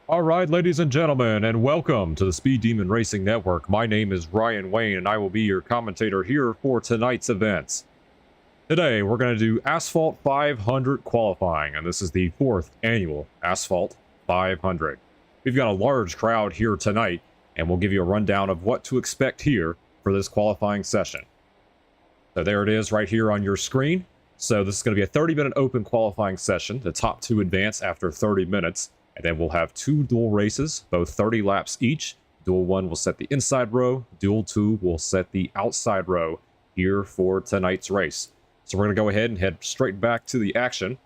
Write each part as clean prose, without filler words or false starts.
All right, ladies and gentlemen, and welcome to the Speed Demon Racing Network. My name is Ryan Wayne, and I will be your commentator here for tonight's events. Today, we're going to do Asphalt 500 qualifying, and this is the 4th annual Asphalt 500. We've got a large crowd here tonight, and we'll give you a rundown of what to expect here for this qualifying session. So there it is right here on your screen. So this is going to be a 30-minute open qualifying session. The top 2 advance after 30 minutes. And then we'll have 2 duel races, both 30 laps each. Duel 1 will set the inside row. Duel 2 will set the outside row here for tonight's race. So we're going to go ahead and head straight back to the action.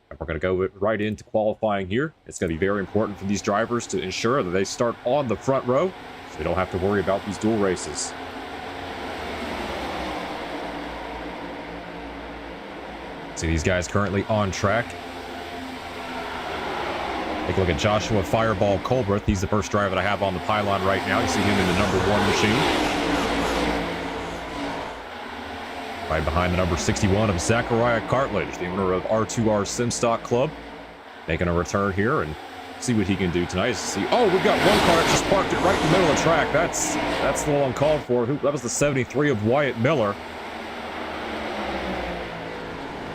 And we're going to go right into qualifying here. It's going to be very important for these drivers to ensure that they start on the front row, so we don't have to worry about these duel races. See these guys currently on track. Take a look at Joshua Fireball Colbreth. He's the first driver that I have on the pylon right now. You see him in the number 1 machine. Right behind the number 61 of Zachariah Cartledge, the owner of R2R Simstock Club. Making a return here and see what he can do tonight. Oh, we've got one car that just parked it right in the middle of the track. That's a little uncalled for. That was the 73 of Wyatt Miller.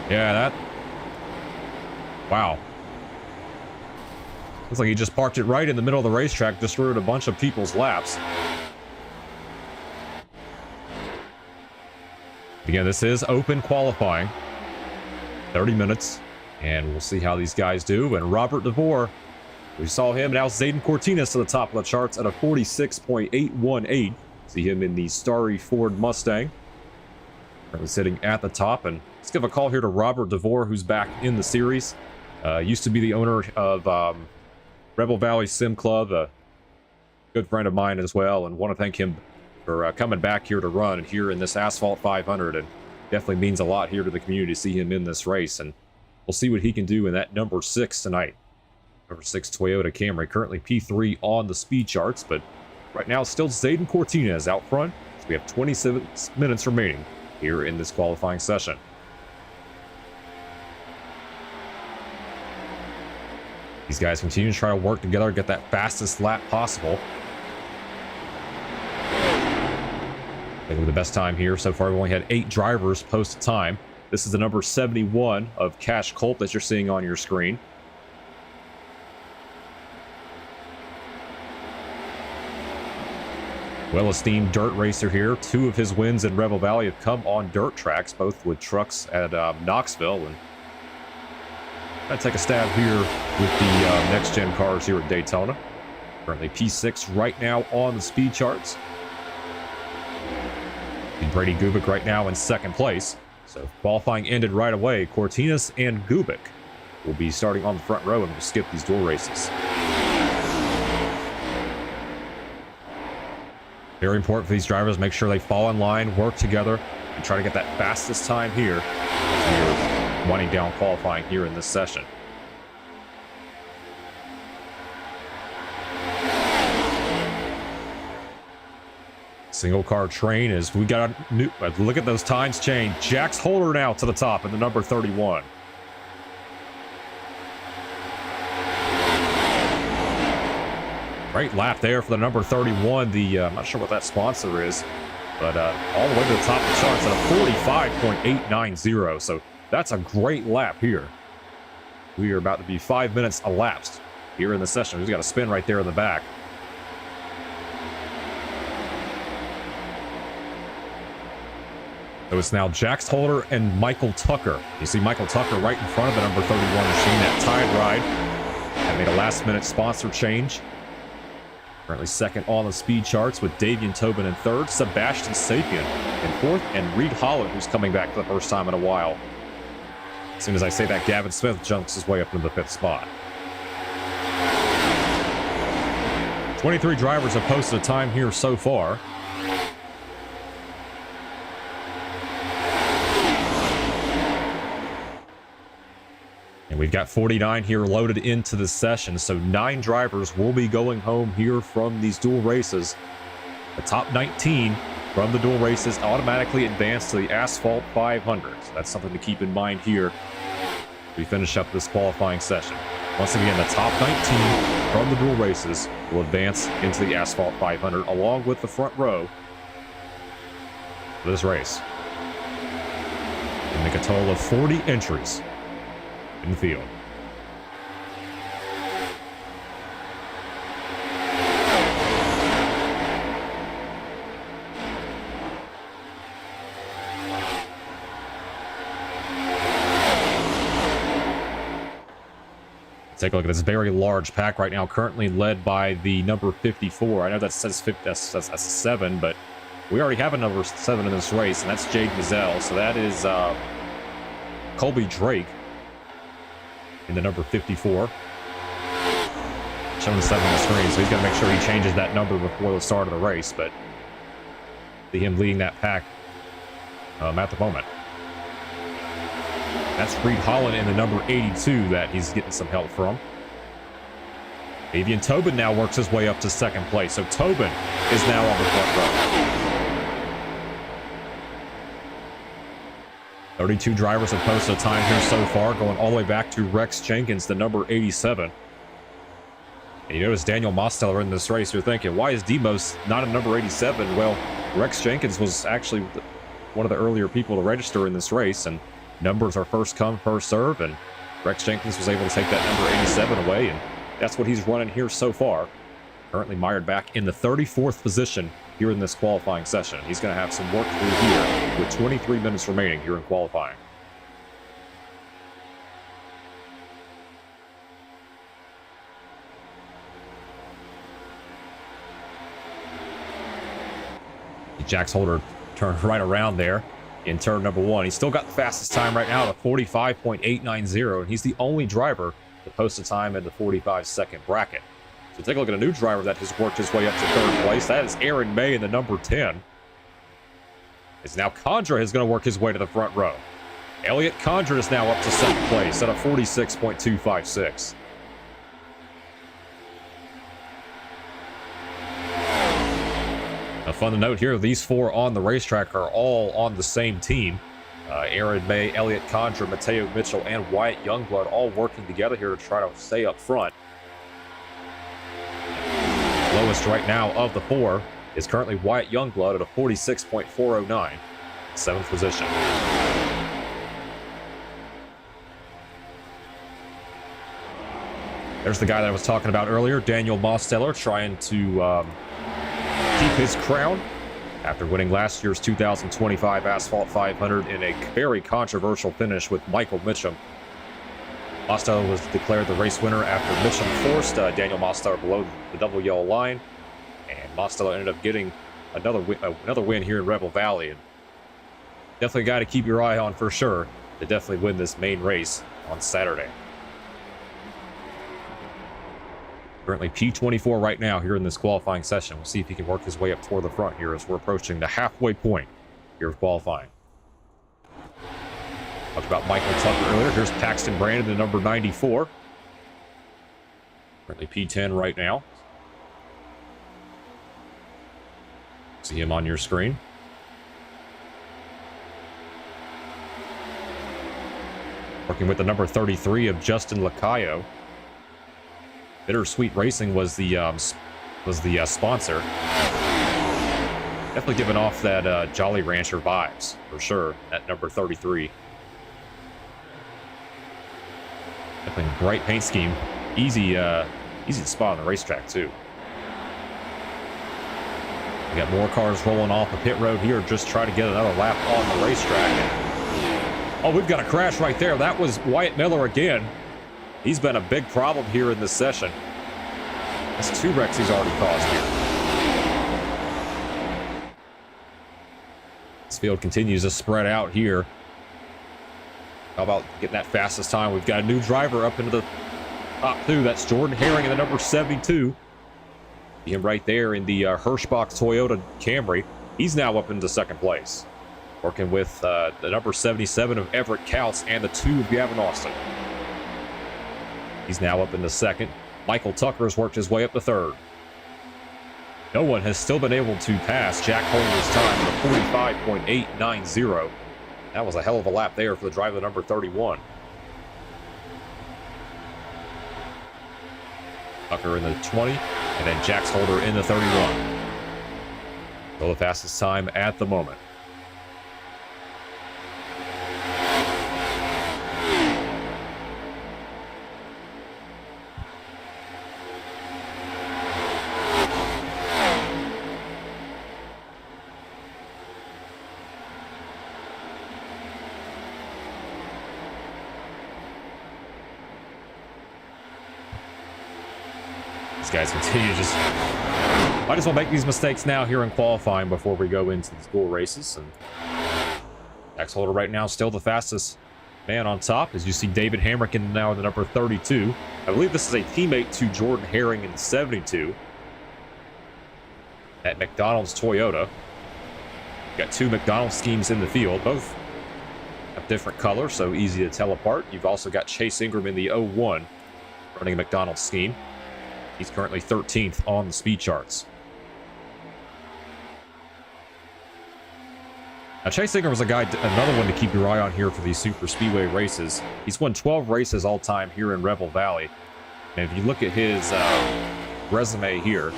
Yeah, wow. Looks like he just parked it right in the middle of the racetrack, just ruined a bunch of people's laps. Again, this is open qualifying. 30 minutes, and we'll see how these guys do. And Robert DeVore, we saw him, now Zayden Cortinas to the top of the charts at a 46.818. See him in the starry Ford Mustang. Currently sitting at the top, and let's give a call here to Robert DeVore, who's back in the series. Used to be the owner of Rebel Valley Sim Club, a good friend of mine as well, and want to thank him for coming back here to run here in this Asphalt 500, and definitely means a lot here to the community to see him in this race, and we'll see what he can do in that number 6 tonight. Number 6 Toyota Camry, currently P3 on the speed charts, but right now still Zayden Cortinas out front. So we have 27 minutes remaining here in this qualifying session. These guys continue to try to work together, get that fastest lap possible. I think the best time here so far, we've only had 8 drivers post a time. This is the number 71 of Cash Culp that you're seeing on your screen. Well-esteemed dirt racer here. 2 of his wins in Rebel Valley have come on dirt tracks, both with trucks at Knoxville, and I'll take a stab here with the next-gen cars here at Daytona. Currently P6 right now on the speed charts. And Brady Gubick right now in 2nd place. So qualifying ended right away. Cortinas and Gubick will be starting on the front row, and we'll skip these duel races. Very important for these drivers, make sure they fall in line, work together, and try to get that fastest time here. Winding down qualifying here in this session. Single car train is, we got a new, look at those times change. Jax Holder now to the top in the number 31. Great lap there for the number 31. I'm not sure what that sponsor is, but all the way to the top of the charts at a 45.890. So that's a great lap here. We are about to be 5 minutes elapsed here in the session. We've got a spin right there in the back. So it's now Jax Holder and Michael Tucker. You see Michael Tucker right in front of the number 31 machine, that Tide Ride. And made a last-minute sponsor change. Currently 2nd on the speed charts with Davian Tobin in 3rd, Sebastian Sapien in 4th, and Reed Holland, who's coming back for the first time in a while. As soon as I say that, Gavin Smith jumps his way up into the 5th spot. 23 drivers have posted a time here so far. And we've got 49 here loaded into the session, so 9 drivers will be going home here from these duel races. The top 19 from the duel races automatically advance to the Asphalt 500. So that's something to keep in mind here as we finish up this qualifying session. Once again, the top 19 from the dual races will advance into the Asphalt 500 along with the front row of this race. We'll make a total of 40 entries in the field. Take a look at this very large pack right now, currently led by the number 54. I know that says 50, that's 7, but we already have a number 7 in this race, and that's Jade Gazelle. So that is Colby Drake in the number 54. Showing the 7 on the screen, so he's got to make sure he changes that number before the start of the race, but see him leading that pack at the moment. That's Reed Holland in the number 82 that he's getting some help from. Fabian Tobin now works his way up to second place. So Tobin is now on the front row. 32 drivers have posted a time here so far, going all the way back to Rex Jenkins, the number 87. And you notice Daniel Mosteller in this race. You're thinking, why is Demos not a number 87? Well, Rex Jenkins was actually one of the earlier people to register in this race, and numbers are first come, first serve, and Rex Jenkins was able to take that number 87 away, and that's what he's running here so far. Currently mired back in the 34th position here in this qualifying session. He's going to have some work to do here with 23 minutes remaining here in qualifying. Jax Holder turned right around there in turn number 1. He's still got the fastest time right now at 45.890, and he's the only driver to post a time in the 45-second bracket. So take a look at a new driver that has worked his way up to third place. That is Aaron May in the number 10. It's now Condra is going to work his way to the front row. Elliot Condra is now up to second place at a 46.256. Fun to note here, these 4 on the racetrack are all on the same team. Aaron May, Elliot Condra, Mateo Mitchell, and Wyatt Youngblood all working together here to try to stay up front. Lowest right now of the 4 is currently Wyatt Youngblood at a 46.409, 7th position. There's the guy that I was talking about earlier, Daniel Mosteller, trying to keep his crown after winning last year's 2025 Asphalt 500 in a very controversial finish with Michael Mitchum. Mosteller was declared the race winner after Mitchum forced Daniel Mosteller below the double yellow line, and Mosteller ended up getting another win here in Rebel Valley. And definitely a guy to keep your eye on for sure to definitely win this main race on Saturday. Currently P24 right now here in this qualifying session. We'll see if he can work his way up toward the front here as we're approaching the halfway point here of qualifying. Talked about Michael Tucker earlier. Here's Paxton Brandon, the number 94. Currently P10 right now. See him on your screen. Working with the number 33 of Justin Lacayo. Bittersweet Racing was the sponsor. Definitely giving off that Jolly Rancher vibes for sure at number 33. Definitely bright paint scheme, easy to spot on the racetrack too. We got more cars rolling off the pit road here, just try to get another lap on the racetrack. And, oh, we've got a crash right there. That was Wyatt Miller again. He's been a big problem here in this session. That's 2 wrecks he's already caused here. This field continues to spread out here. How about getting that fastest time? We've got a new driver up into the top 2. That's Jordan Herring in the number 72. See him right there in the Hirschbach Toyota Camry. He's now up into second place. Working with the number 77 of Everett Counts and the 2 of Gavin Austin. He's now up in the second. Michael Tucker has worked his way up to third. No one has still been able to pass Jack Holder's time at 45.890. That was a hell of a lap there for the driver number 31. Tucker in the 20, and then Jax Holder in the 31. Still the fastest time at the moment. These guys continue to just might as well make these mistakes now here in qualifying before we go into these dual races. And Jax Holder right now still the fastest man on top, as you see David Hamrick now in the number 32. I believe this is a teammate to Jordan Herring in the 72 at McDonald's Toyota. Got two McDonald's schemes in the field, both have different colors, so easy to tell apart. You've also got Chase Ingram in the 01 running a McDonald's scheme. He's currently 13th on the speed charts. Now, Chase Ingram was a guy, another one to keep your eye on here for these super speedway races. He's won 12 races all time here in Rebel Valley. And if you look at his resume here,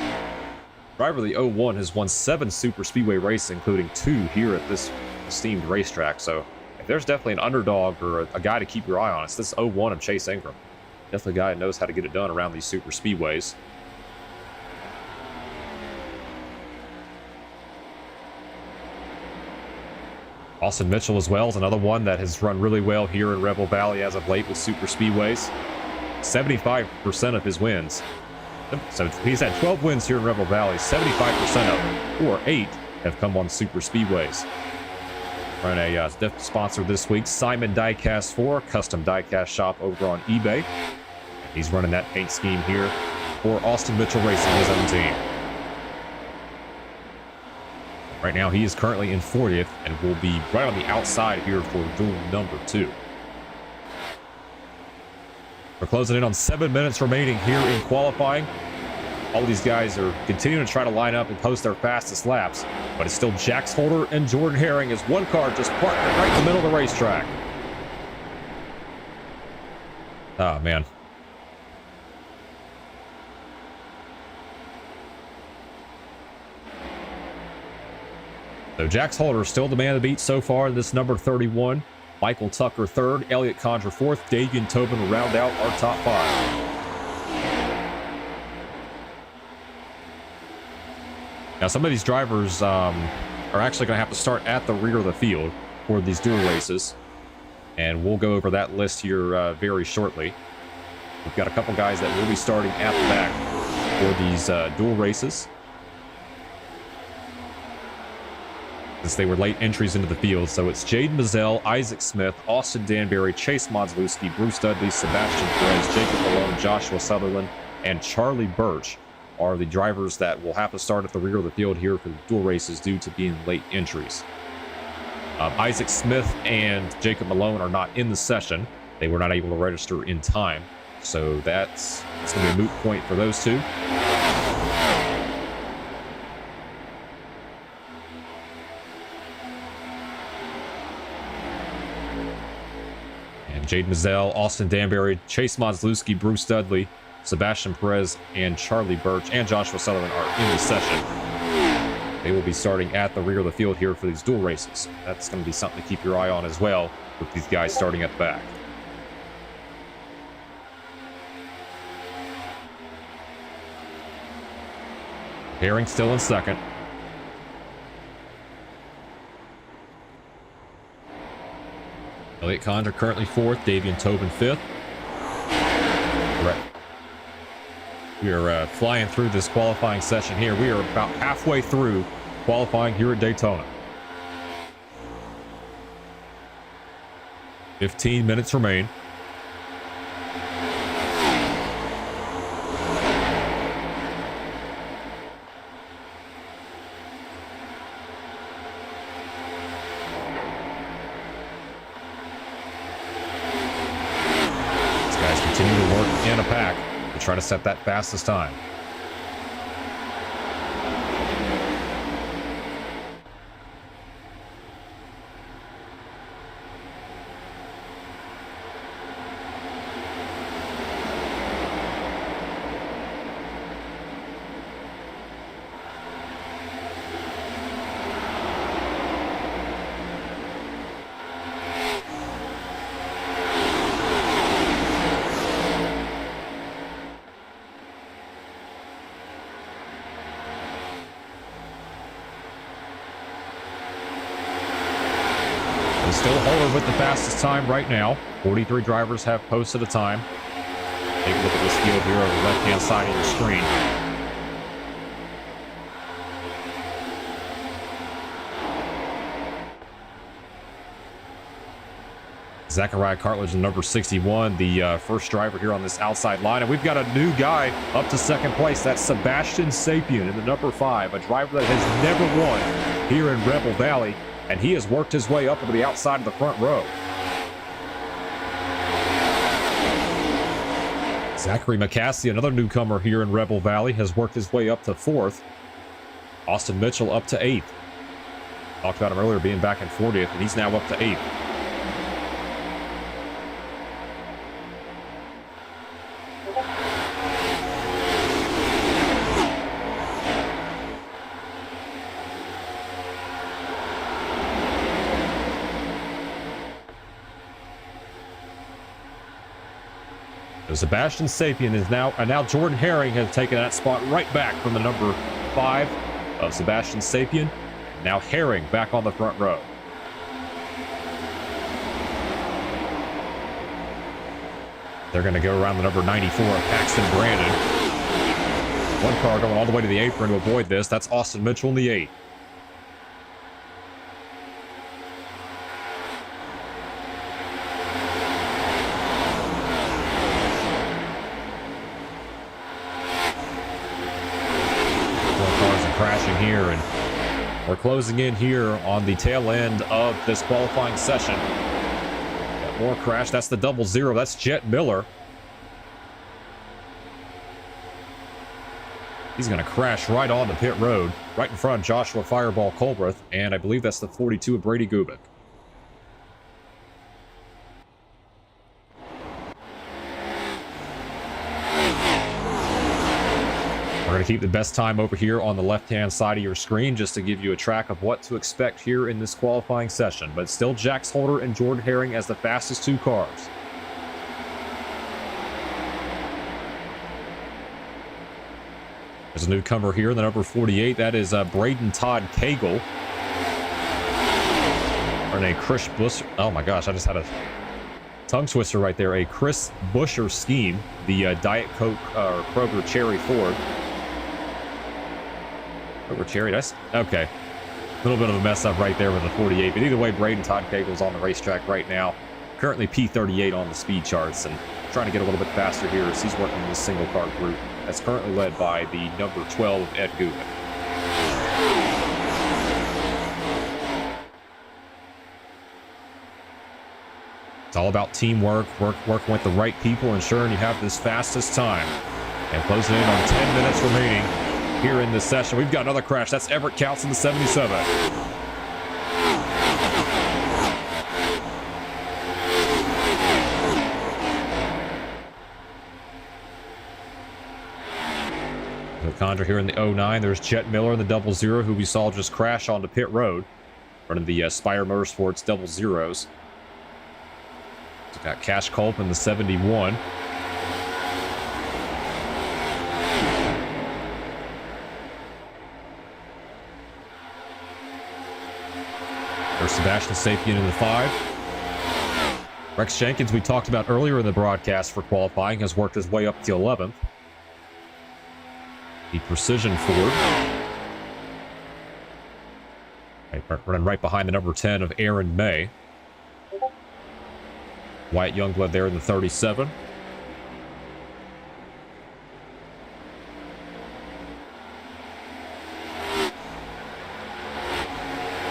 driver of the 01 has won 7 super speedway races, including 2 here at this esteemed racetrack. So if there's definitely an underdog or a guy to keep your eye on, it's this 01 of Chase Ingram. Definitely a guy who knows how to get it done around these super speedways. Austin Mitchell as well is another one that has run really well here in Rebel Valley as of late with super speedways. 75% of his wins. So he's had 12 wins here in Rebel Valley. 75% of them, or 8, have come on super speedways. Run a sponsor this week, Simon Diecast 4, custom diecast shop over on eBay. He's running that paint scheme here for Austin Mitchell Racing, his own team. Right now, he is currently in 40th and will be right on the outside here for duel number 2. We're closing in on 7 minutes remaining here in qualifying. All of these guys are continuing to try to line up and post their fastest laps, but it's still Jax Holder and Jordan Herring as one car just parked right in the middle of the racetrack. Oh, man. So Jax Holder still the man of the beat so far in this number 31. Michael Tucker 3rd, Elliott Condra 4th, Davian Tobin will round out our top 5. Now some of these drivers are actually going to have to start at the rear of the field for these dual races. And we'll go over that list here very shortly. We've got a couple guys that will be starting at the back for these dual races, since they were late entries into the field. So it's Jaden Mazzell, Isaac Smith, Austin Danbury, Chase Modzelewski, Bruce Dudley, Sebastian Perez, Jacob Malone, Joshua Sutherland, and Charlie Birch are the drivers that will have to start at the rear of the field here for the dual races due to being late entries. Isaac Smith and Jacob Malone are not in the session. They were not able to register in time. So it's going to be a moot point for those two. Jaden Mazzell, Austin Danbury, Chase Modzelewski, Bruce Dudley, Sebastian Perez, and Charlie Birch, and Joshua Sutherland are in the session. They will be starting at the rear of the field here for these dual races. That's going to be something to keep your eye on as well, with these guys starting at the back. Herring still in 2nd. Elliott Condra currently 4th, Davian Tobin 5th. Right. We are flying through this qualifying session here. We are about halfway through qualifying here at Daytona. 15 minutes remain. In a pack to try to set that fastest time. still Holder with the fastest time right now. 43 drivers have posted a time. Take a look at this field here on the left-hand side of your screen. Zachariah Cartledge, number 61, the first driver here on this outside line. And we've got a new guy up to second place. That's Sebastian Sapien in the number 5, a driver that has never won here in Rebel Valley. And he has worked his way up into the outside of the front row. Zachary McCaskey, another newcomer here in Rebel Valley, has worked his way up to 4th. Austin Mitchell up to 8th. Talked about him earlier being back in 40th, and he's now up to 8th. Sebastian Sapien is now Jordan Herring has taken that spot right back from the number 5 of Sebastian Sapien. Now Herring back on the front row. They're going to go around the number 94 of Paxton Brandon. One car going all the way to the apron to avoid this. That's Austin Mitchell in the 8. Crashing here, and we're closing in here on the tail end of this qualifying session. Got more crash. That's the 00. That's Jet Miller. He's going to crash right onto pit road, right in front of Joshua Fireball Colbreth, and I believe that's the 42 of Brady Gubick. We're going to keep the best time over here on the left-hand side of your screen just to give you a track of what to expect here in this qualifying session. But still Jax Holder and Jordan Herring as the fastest 2 cars. There's a newcomer here, the number 48. That is Braden Todd Cagle. Or a Chris Bush. Oh my gosh, I just had a tongue twister right there. A Chris Busher scheme. The Diet Coke Kroger Cherry Ford. Over Cherry, that's okay. A little bit of a mess up right there with the 48, but either way, Braden Todd Cagle's on the racetrack right now. Currently P38 on the speed charts and trying to get a little bit faster here as he's working in this single car group that's currently led by the number 12 Ed Gubick. It's all about teamwork, working with the right people, ensuring you have this fastest time. And closing in on 10 minutes remaining here in this session. We've got another crash. That's Everett Counts in the 77. The Condra here in the 09. There's Jet Miller in the 00, who we saw just crash onto pit road, running the Spire Motorsports 00s. We've got Cash Culp in the 71. There's Sebastian Sapien in the 5. Rex Jenkins, we talked about earlier in the broadcast for qualifying, has worked his way up to 11th. The Precision Ford. Running right behind the number 10 of Aaron May. Wyatt Youngblood there in the 37.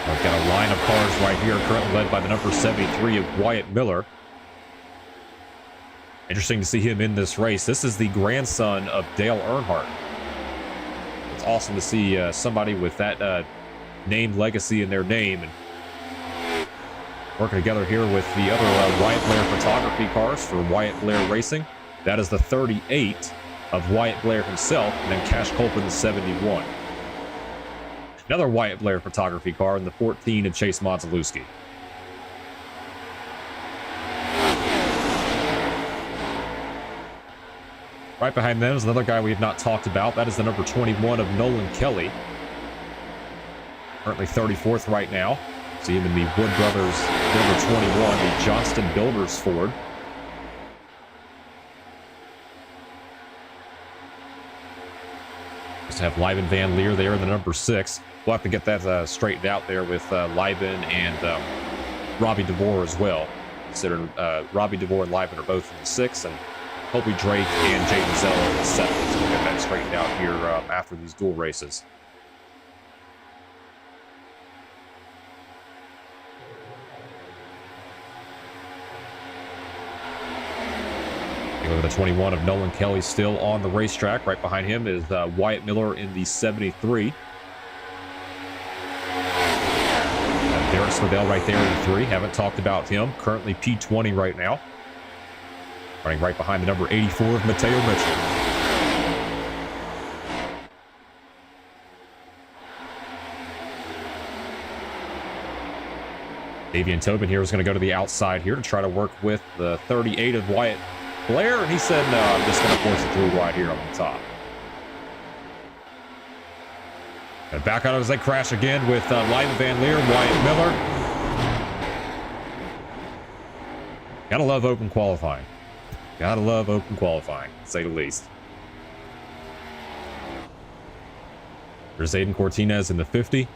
We've got a line of cars right here, currently led by the number 73 of Wyatt Miller. Interesting to see him in this race. This is the grandson of Dale Earnhardt. It's awesome to see somebody with that name legacy in their name and working together here with the other Wyatt Blair photography cars for Wyatt Blair Racing. That is the 38 of Wyatt Blair himself, and then Cash Culp in the 71. Another Wyatt Blair photography car in the 14 of Chase Modzalewski. Right behind them is another guy we have not talked about. That is the number 21 of Nolan Kelly. Currently 34th right now. See him in the Wood Brothers number 21, the Johnston Builders Ford. Just have Liben Van Leer there in the number 6. We'll have to get that straightened out there with Liben and Robbie DeVore as well. Considering Robbie DeVore and Liben are both in the 6, and Colby Drake and Jaden Zell are in the 7. So we'll get that straightened out here after these dual races. Over the 21 of Nolan Kelly still on the racetrack. Right behind him is Wyatt Miller in the 73. Derek Swedell right there in the 3. Haven't talked about him. Currently P20 right now. Running right behind the number 84 of Mateo Mitchell. Davian Tobin here is going to go to the outside here to try to work with the 38 of Wyatt Blair, and he said, no, I'm just going to force it through wide here on the top. And back out as they crash again with Liben Van Leer, Wyatt Miller. Gotta love open qualifying. Gotta love open qualifying, to say the least. There's Aiden Cortinez in the 50.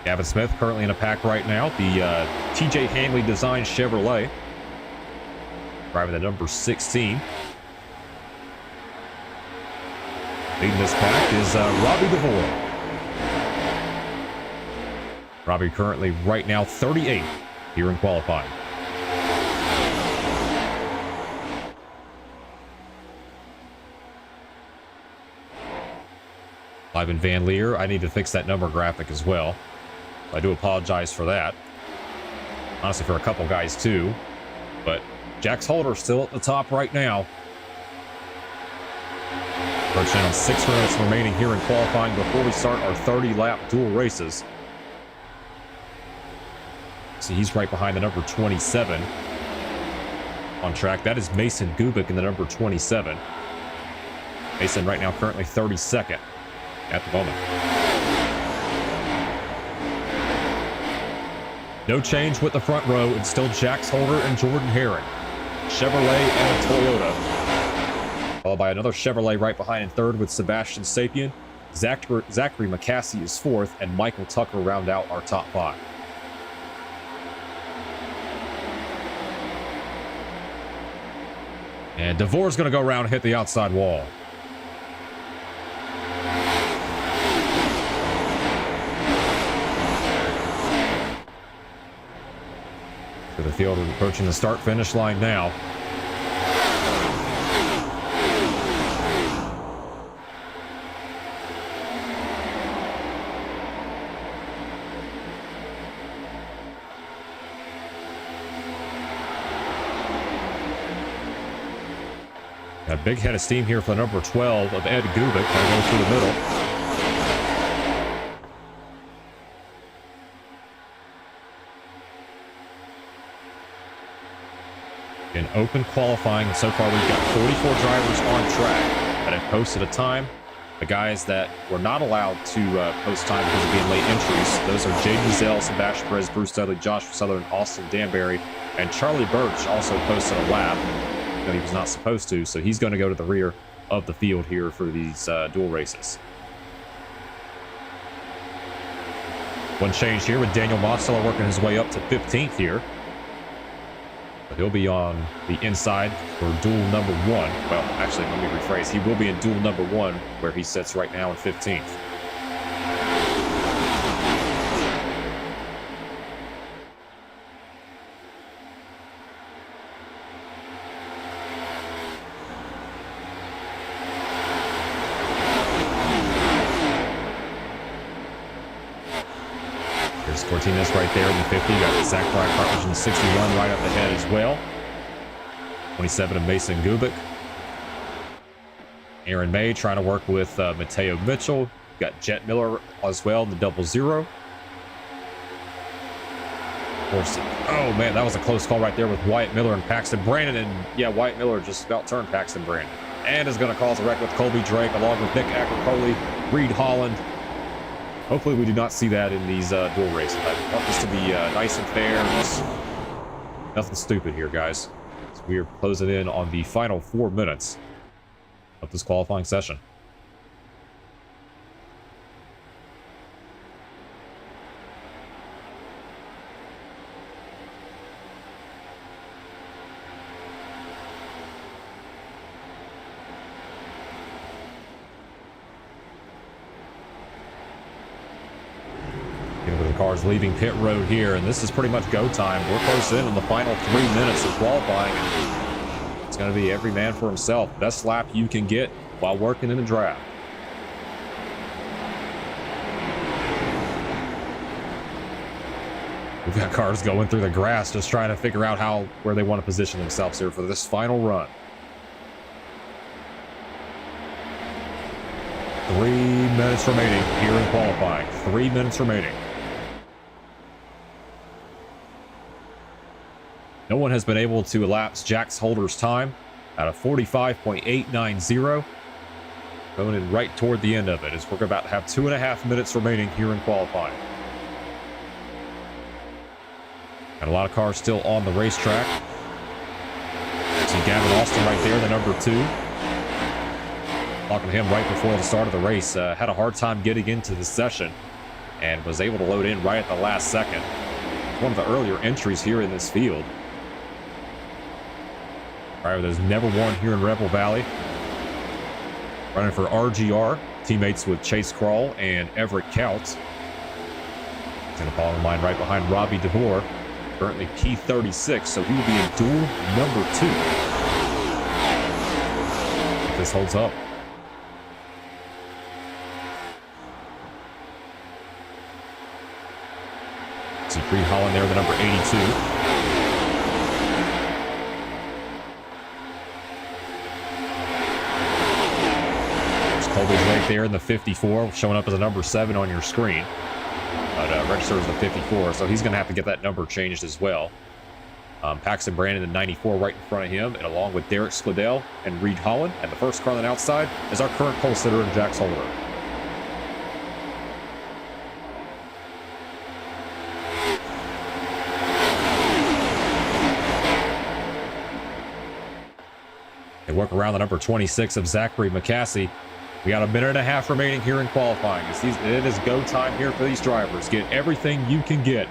Gavin Smith currently in a pack right now. The TJ Hanley designed Chevrolet. Driving the number 16. Leading this pack is Robbie DeVore. Robbie currently right now 38 here in qualifying. Liben Van Leer, I need to fix that number graphic as well. I do apologize for that. Honestly, for a couple guys too. But Jax Holder still at the top right now. Approaching on 6 minutes remaining here in qualifying before we start our 30-lap dual races. See, he's right behind the number 27 on track. That is Mason Gubick in the number 27. Mason right now currently 32nd at the moment. No change with the front row. It's still Jax Holder and Jordan Herring. Chevrolet and a Toyota. Followed by another Chevrolet right behind in 3rd with Sebastian Sapien. Zachary McCaskey is 4th, and Michael Tucker round out our top 5. And DeVore's going to go around and hit the outside wall. To the field, approaching the start-finish line now. A big head of steam here for the number 12 of Ed Gubick. Going to go through the middle. In open qualifying, so far we've got 44 drivers on track that have posted a time. The guys that were not allowed to post time because of being late entries, those are Jaden Zell, Sebastian Perez, Bruce Dudley, Josh Sutherland, Austin Danbury, and Charlie Birch also posted a lap that he was not supposed to, so he's going to go to the rear of the field here for these dual races. One change here with Daniel Mosteller working his way up to 15th here. But he'll be on the inside for duel number 1. Well, actually, let me rephrase. He will be in duel number 1, where he sits right now in 15th. There's Cortinez right there in the 50. Got Zach Partridge in the 61 right up ahead as well. 27 of Mason Gubick. Aaron May trying to work with Mateo Mitchell. Got Jet Miller as well in the 00. Of course, oh man, that was a close call right there with Wyatt Miller and Paxton Brandon. And yeah, Wyatt Miller just about turned Paxton Brandon. And is going to cause a wreck with Colby Drake along with Nick Agropoli, Reed Holland, Hopefully we do not see that in these dual races. I want this to be nice and fair. Just nothing stupid here, guys. So we are closing in on the final 4 minutes of this qualifying session. Cars leaving pit road here, and this is pretty much go time. We're close in on the final 3 minutes of qualifying. It's going to be every man for himself. Best lap you can get while working in the draft. We've got cars going through the grass just trying to figure out where they want to position themselves here for this final run. 3 minutes remaining here in qualifying. 3 minutes remaining. No one has been able to elapse Jax Holder's time at a 45.890. Going in right toward the end of it as we're about to have 2.5 minutes remaining here in qualifying. Got a lot of cars still on the racetrack. See Gavin Austin right there, the number 2. Talking to him right before the start of the race. Had a hard time getting into the session and was able to load in right at the last second. One of the earlier entries here in this field. Driver that's never won here in Rebel Valley. Running for RGR, teammates with Chase Krall and Everett Counts. He's in the following line right behind Robbie DeVore. Currently P36, so he will be in duel number 2. If this holds up. See Creed Holland there, the number 82. Colby's right there in the 54, showing up as a number 7 on your screen. But registered as the 54, so he's going to have to get that number changed as well. Paxton Brandon, the 94, right in front of him, and along with Derek Skladell and Reed Holland. And the first car on the outside is our current pole sitter in Jax Holder. They work around the number 26 of Zachary McCaskey. We got 1.5 minutes remaining here in qualifying. It is go time here for these drivers. Get everything you can get.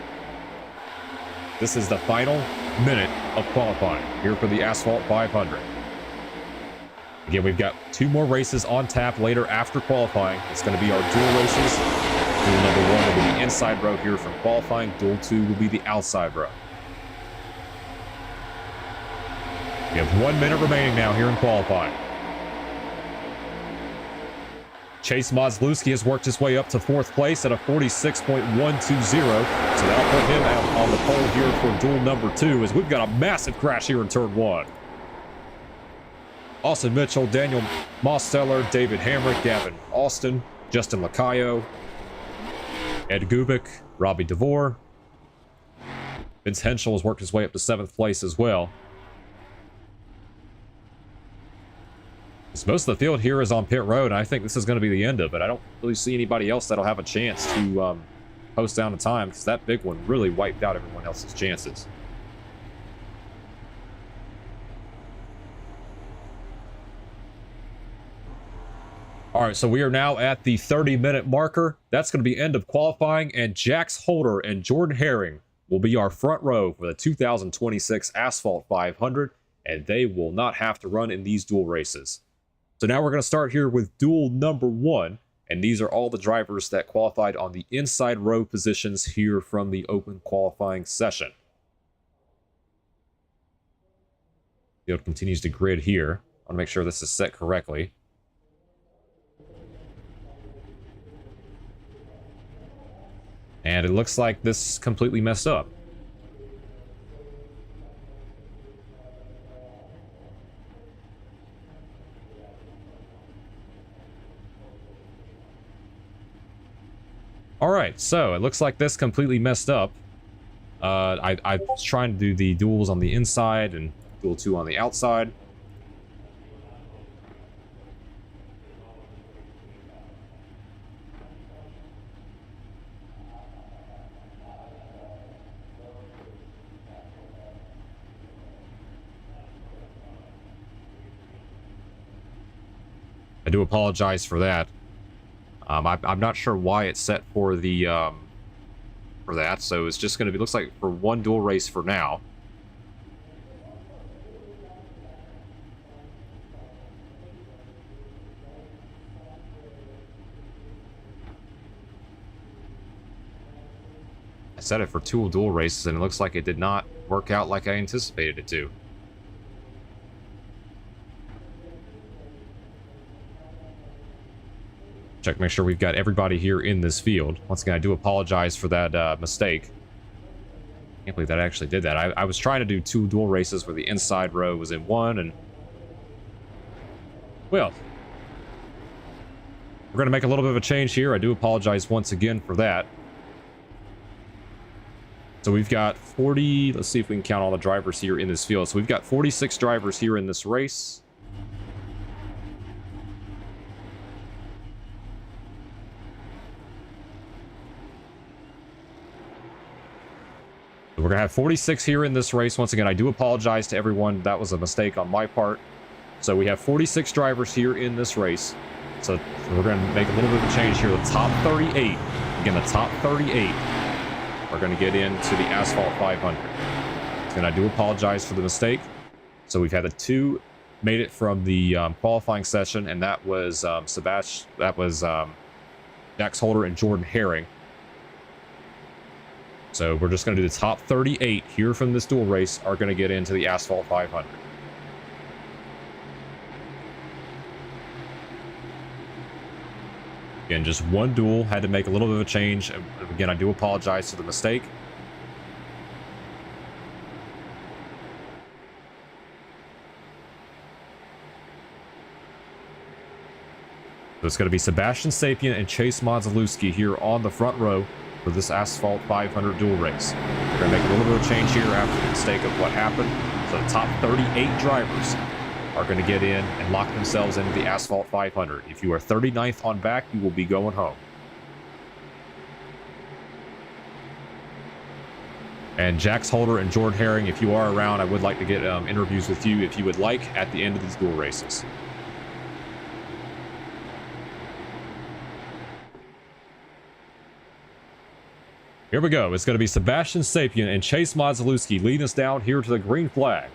This is the final minute of qualifying here for the Asphalt 500. Again, we've got 2 more races on tap later after qualifying. It's going to be our dual races. Duel number 1 will be the inside row here from qualifying. Duel 2 will be the outside row. We have 1 minute remaining now here in qualifying. Chase Moslewski has worked his way up to 4th place at a 46.120. So that'll put him out on the pole here for duel number 2 as we've got a massive crash here in turn 1. Austin Mitchell, Daniel Mosteller, David Hamrick, Gavin Austin, Justin Lacayo, Ed Gubick, Robbie DeVore. Vince Henschel has worked his way up to 7th place as well. Most of the field here is on pit road, and I think this is going to be the end of it. I don't really see anybody else that'll have a chance to post down a time, because that big one really wiped out everyone else's chances. All right, so we are now at the 30-minute marker. That's going to be end of qualifying, and Jax Holder and Jordan Herring will be our front row for the 2026 Asphalt 500, and they will not have to run in these dual races. So now we're going to start here with duel number 1, and these are all the drivers that qualified on the inside row positions here from the open qualifying session. Field continues to grid here. I want to make sure this is set correctly. And it looks like this completely messed up. All right, so it looks like this completely messed up. I was trying to do the duels on the inside and duel 2 on the outside. do apologize for that. I'm not sure why it's set for the for that, so it's just going to be, looks like, for one dual race for now. I set it for 2 dual races, and it looks like it did not work out like I anticipated it to. Check, make sure we've got everybody here in this field. Once again, I do apologize for that mistake. Can't believe that I actually did that. I was trying to do 2 dual races where the inside row was in one, and... well, we're going to make a little bit of a change here. I do apologize once again for that. So we've got 40... let's see if we can count all the drivers here in this field. So we've got 46 drivers here in this race. We're going to have 46 here in this race. Once again, I do apologize to everyone. That was a mistake on my part. So we have 46 drivers here in this race. So we're going to make a little bit of a change here. The top 38, again, the top 38 are going to get into the Asphalt 500. And I do apologize for the mistake. So we've had the 2 made it from the qualifying session, and that was Sebastian, that was Jax Holder and Jordan Herring. So we're just going to do the top 38 here from this dual race are going to get into the Asphalt 500. Again, just one duel. Had to make a little bit of a change. Again, I do apologize for the mistake. So it's going to be Sebastian Sapien and Chase Modzelewski here on the front row for this Asphalt 500 dual race. We're going to make a little bit of change here after the mistake of what happened. So the top 38 drivers are going to get in and lock themselves into the Asphalt 500. If you are 39th on back, you will be going home. And Jax Holder and Jordan Herring, if you are around, I would like to get interviews with you if you would like at the end of these dual races. Here we go. It's going to be Sebastian Sapien and Chase Modzelewski leading us down here to the green flag.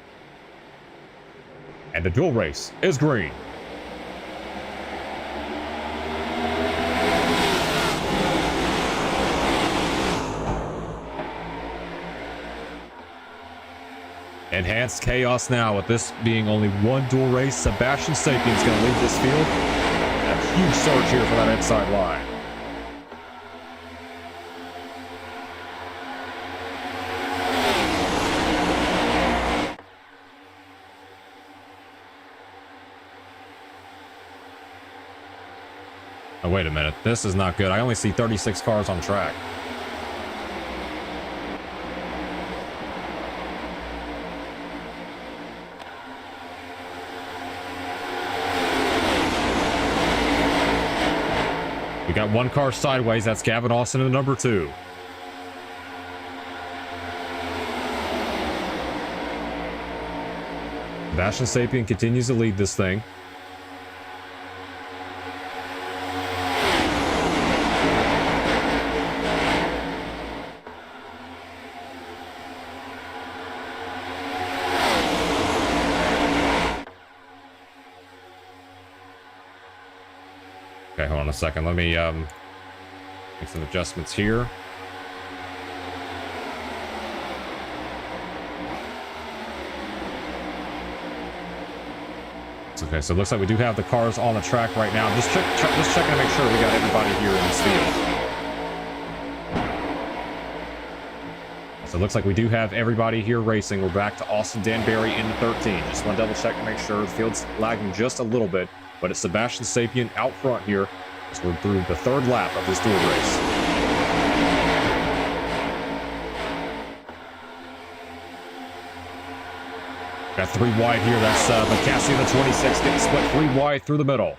And the dual race is green. Enhanced chaos now, with this being only one dual race. Sebastian Sapien is going to lead this field. A huge surge here for that inside line. Oh, wait a minute. This is not good. I only see 36 cars on track. We got one car sideways. That's Gavin Austin in number 2. Sebastian Sapien continues to lead this thing. Okay, hold on a second. Let me make some adjustments here. Okay, so it looks like we do have the cars on the track right now. Just checking to make sure we got everybody here in this field. So it looks like we do have everybody here racing. We're back to Austin Danbury in the 13. Just want to double check to make sure the field's lagging just a little bit. But it's Sebastian Sapien out front here as we're through the 3rd lap of this dual race. Got 3 wide here. That's McCaskey in the 26 getting split 3 wide through the middle.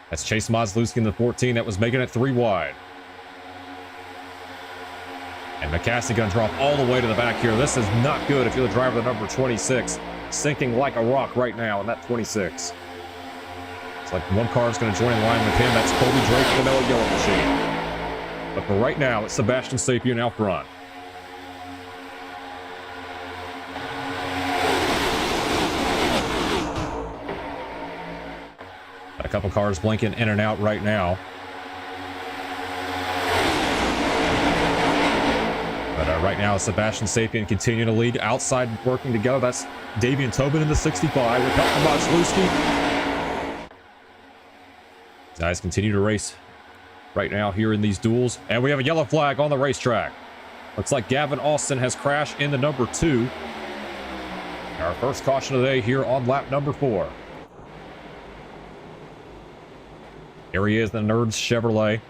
That's Chase Modzelewski in the 14 that was making it 3 wide. And McCaskey going to drop all the way to the back here. This is not good if you're the driver of the number 26. Sinking like a rock right now in that 26. It's like one car is going to join in line with him. That's Colby Drake in the Mellow Yellow machine. But for right now, it's Sebastian Sapien out front. Got a couple cars blinking in and out right now. But right now, Sebastian Sapien continuing to lead. Outside working together. That's Davian Tobin in the 65 with help from Motzlewski. Guys continue to race right now here in these duels. And we have a yellow flag on the racetrack. Looks like Gavin Austin has crashed in the number 2. Our first caution of the day here on lap number 4. Here he is, the Nerds Chevrolet.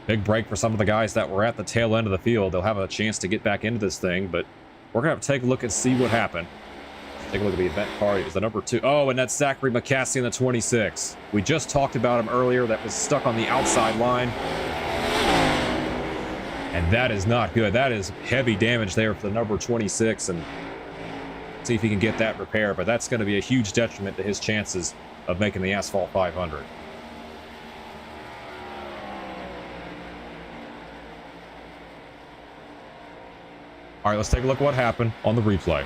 Big break for some of the guys that were at the tail end of the field. They'll have a chance to get back into this thing, but we're going to have to take a look and see what happened. Take a look at the event car. It was the number 2. Oh, and that's Zachary McCaskey in the 26. We just talked about him earlier. That was stuck on the outside line. And that is not good. That is heavy damage there for the number 26. And see if he can get that repaired. But that's going to be a huge detriment to his chances of making the Asphalt 500. All right, let's take a look at what happened on the replay.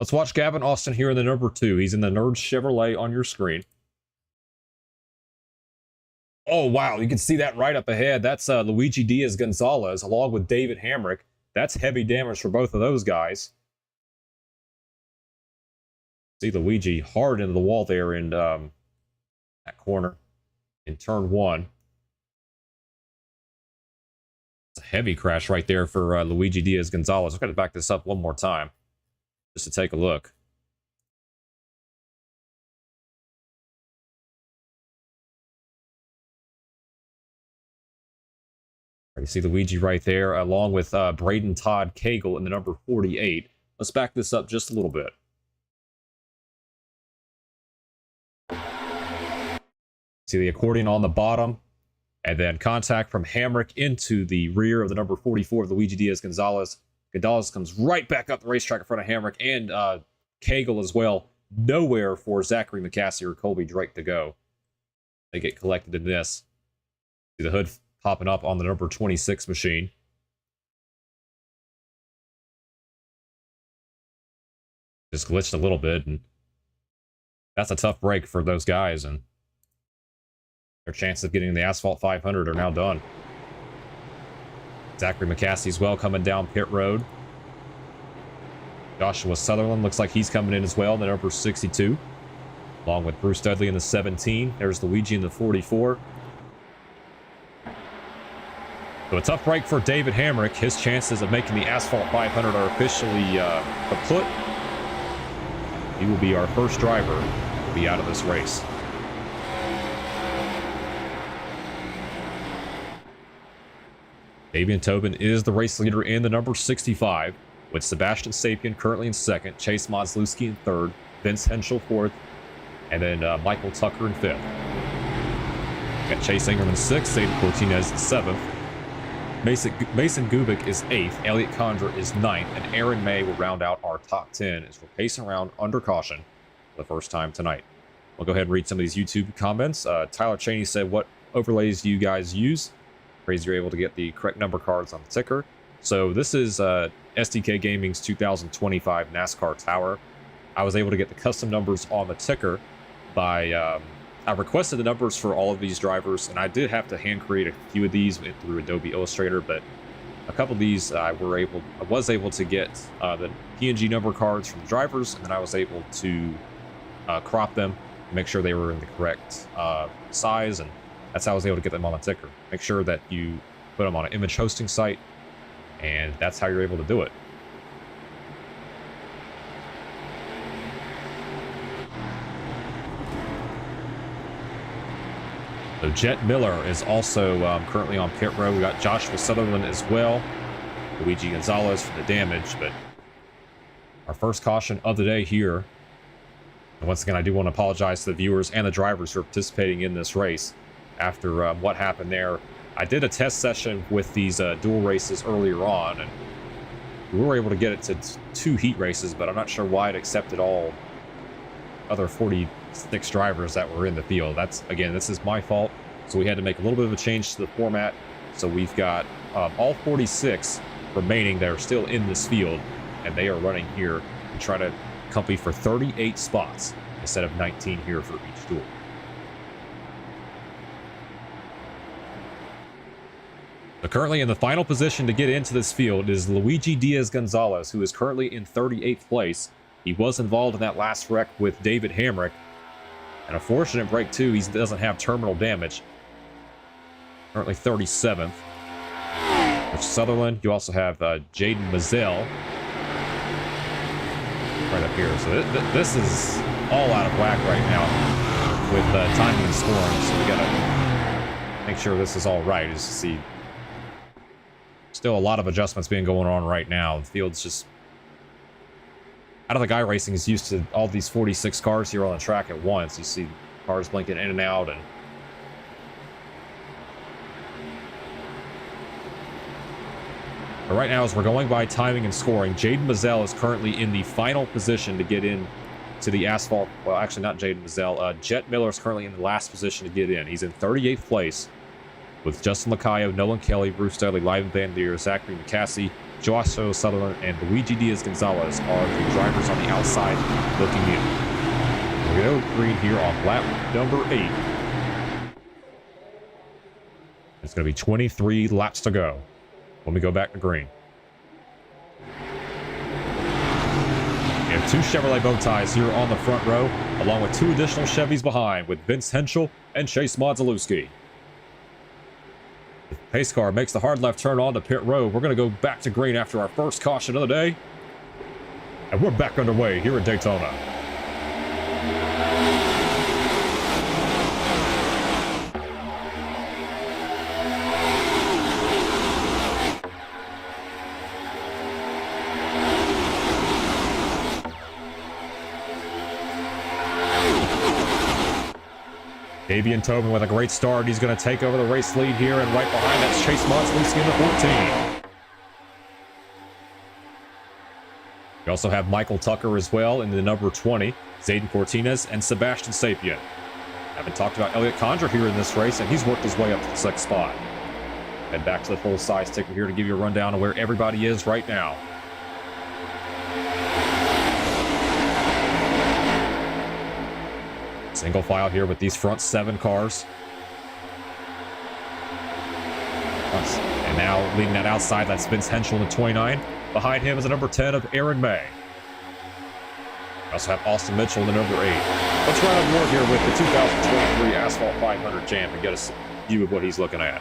Let's watch Gavin Austin here in the number 2. He's in the Nerds Chevrolet on your screen. Oh, wow. You can see that right up ahead. That's Luigi Diaz-Gonzalez along with David Hamrick. That's heavy damage for both of those guys. See Luigi hard into the wall there in that corner in turn 1. It's a heavy crash right there for Luigi Diaz-Gonzalez. I've got to back this up one more time just to take a look. You see Luigi right there, along with Braden Todd Cagle in the number 48. Let's back this up just a little bit. See the accordion on the bottom, and then contact from Hamrick into the rear of the number 44 of Luigi Diaz-Gonzalez. Gonzalez comes right back up the racetrack in front of Hamrick and Cagle as well. Nowhere for Zachary McCaskey or Colby Drake to go. They get collected in this. See the hood popping up on the number 26 machine. Just glitched a little bit, and that's a tough break for those guys, and their chances of getting the Asphalt 500 are now done. Zachary McCaskey as well coming down pit road. Joshua Sutherland looks like he's coming in as well, the number 62. Along with Bruce Dudley in the 17. There's Luigi in the 44. So a tough break for David Hamrick. His chances of making the Asphalt 500 are officially kaput. He will be our first driver to be out of this race. Davian Tobin is the race leader in the number 65, with Sebastian Sapien currently in 2nd, Chase Motzlewski in 3rd, Vince Henschel 4th, and then Michael Tucker in 5th. Got Chase Ingram in 6th, Aiden Cortinez in 7th, Mason Gubick is 8th, Elliot Condra is 9th, and Aaron May will round out our top 10 as we're pacing around under caution for the first time tonight. We'll go ahead and read some of these YouTube comments. Tyler Cheney said, "What overlays do you guys use?" Praise you're able to get the correct number cards on the ticker. So this is SDK Gaming's 2025 NASCAR Tower. I was able to get the custom numbers on the ticker by I requested the numbers for all of these drivers, and I did have to hand create a few of these through Adobe Illustrator, but a couple of these I was able to get the PNG number cards from the drivers, and then I was able to crop them, make sure they were in the correct size, and that's how I was able to get them on the ticker. Make sure that you put them on an image hosting site, and that's how you're able to do it. So Jet Miller is also currently on pit road. We got Joshua Sutherland as well. Luigi Gonzalez for the damage, but our first caution of the day here. And once again, I do want to apologize to the viewers and the drivers who are participating in this race after what happened there. I did a test session with these dual races earlier on, and We were able to get it to 2 heat races, but I'm not sure why it accepted all other 46 drivers that were in the field. That's, again, this is my fault. So we had to make a little bit of a change to the format. So we've got all 46 remaining that are still in this field, and they are running here to try to compete for 38 spots instead of 19 here for each duel. So currently in the final position to get into this field is Luigi Diaz-Gonzalez, who is currently in 38th place. He was involved in that last wreck with David Hamrick. And a fortunate break, too. He doesn't have terminal damage. Currently 37th. Which Sutherland. You also have Jaden Mazel right up here. So this is all out of whack right now with timing and scoring. So we got to make sure this is all right. As you see, still a lot of adjustments being going on right now. The field's just... I don't think iRacing is used to all these 46 cars here on the track at once. You see cars blinking in and out, and but right now, as we're going by timing and scoring, Jaden Mazel is currently in the final position to get in to the Asphalt. Well, actually, not Jaden Mazel. Jet Miller is currently in the last position to get in. He's in 38th place with Justin Lacayo, Nolan Kelly, Bruce Dudley, Lyman Van Leer, Zachary McCassie, Joshua Sutherland, and Luigi Diaz-Gonzalez are the drivers on the outside looking in. We go green here on lap number 8. It's going to be 23 laps to go when we go back to green. We have 2 Chevrolet bow ties here on the front row, along with 2 additional Chevys behind with Vince Henschel and Chase Modzelewski. The pace car makes the hard left turn onto pit road. We're going to go back to green after our first caution of the day. And we're back underway here at Daytona. Davian Tobin with a great start. He's going to take over the race lead here, and right behind that's Chase Modzelewski in the 14. We also have Michael Tucker as well in the number 20, Zayden Cortinez, and Sebastian Sapien. Haven't talked about Elliot Condra here in this race, and he's worked his way up to the 6th spot. Head back to the full-size ticker here to give you a rundown of where everybody is right now. Single file here with these front 7 cars. And now leading that outside, that's Vince Henschel in the 29. Behind him is the number 10 of Aaron May. We also have Austin Mitchell in the number 8. Let's run on board here with the 2023 Asphalt 500 champ and get a view of what he's looking at.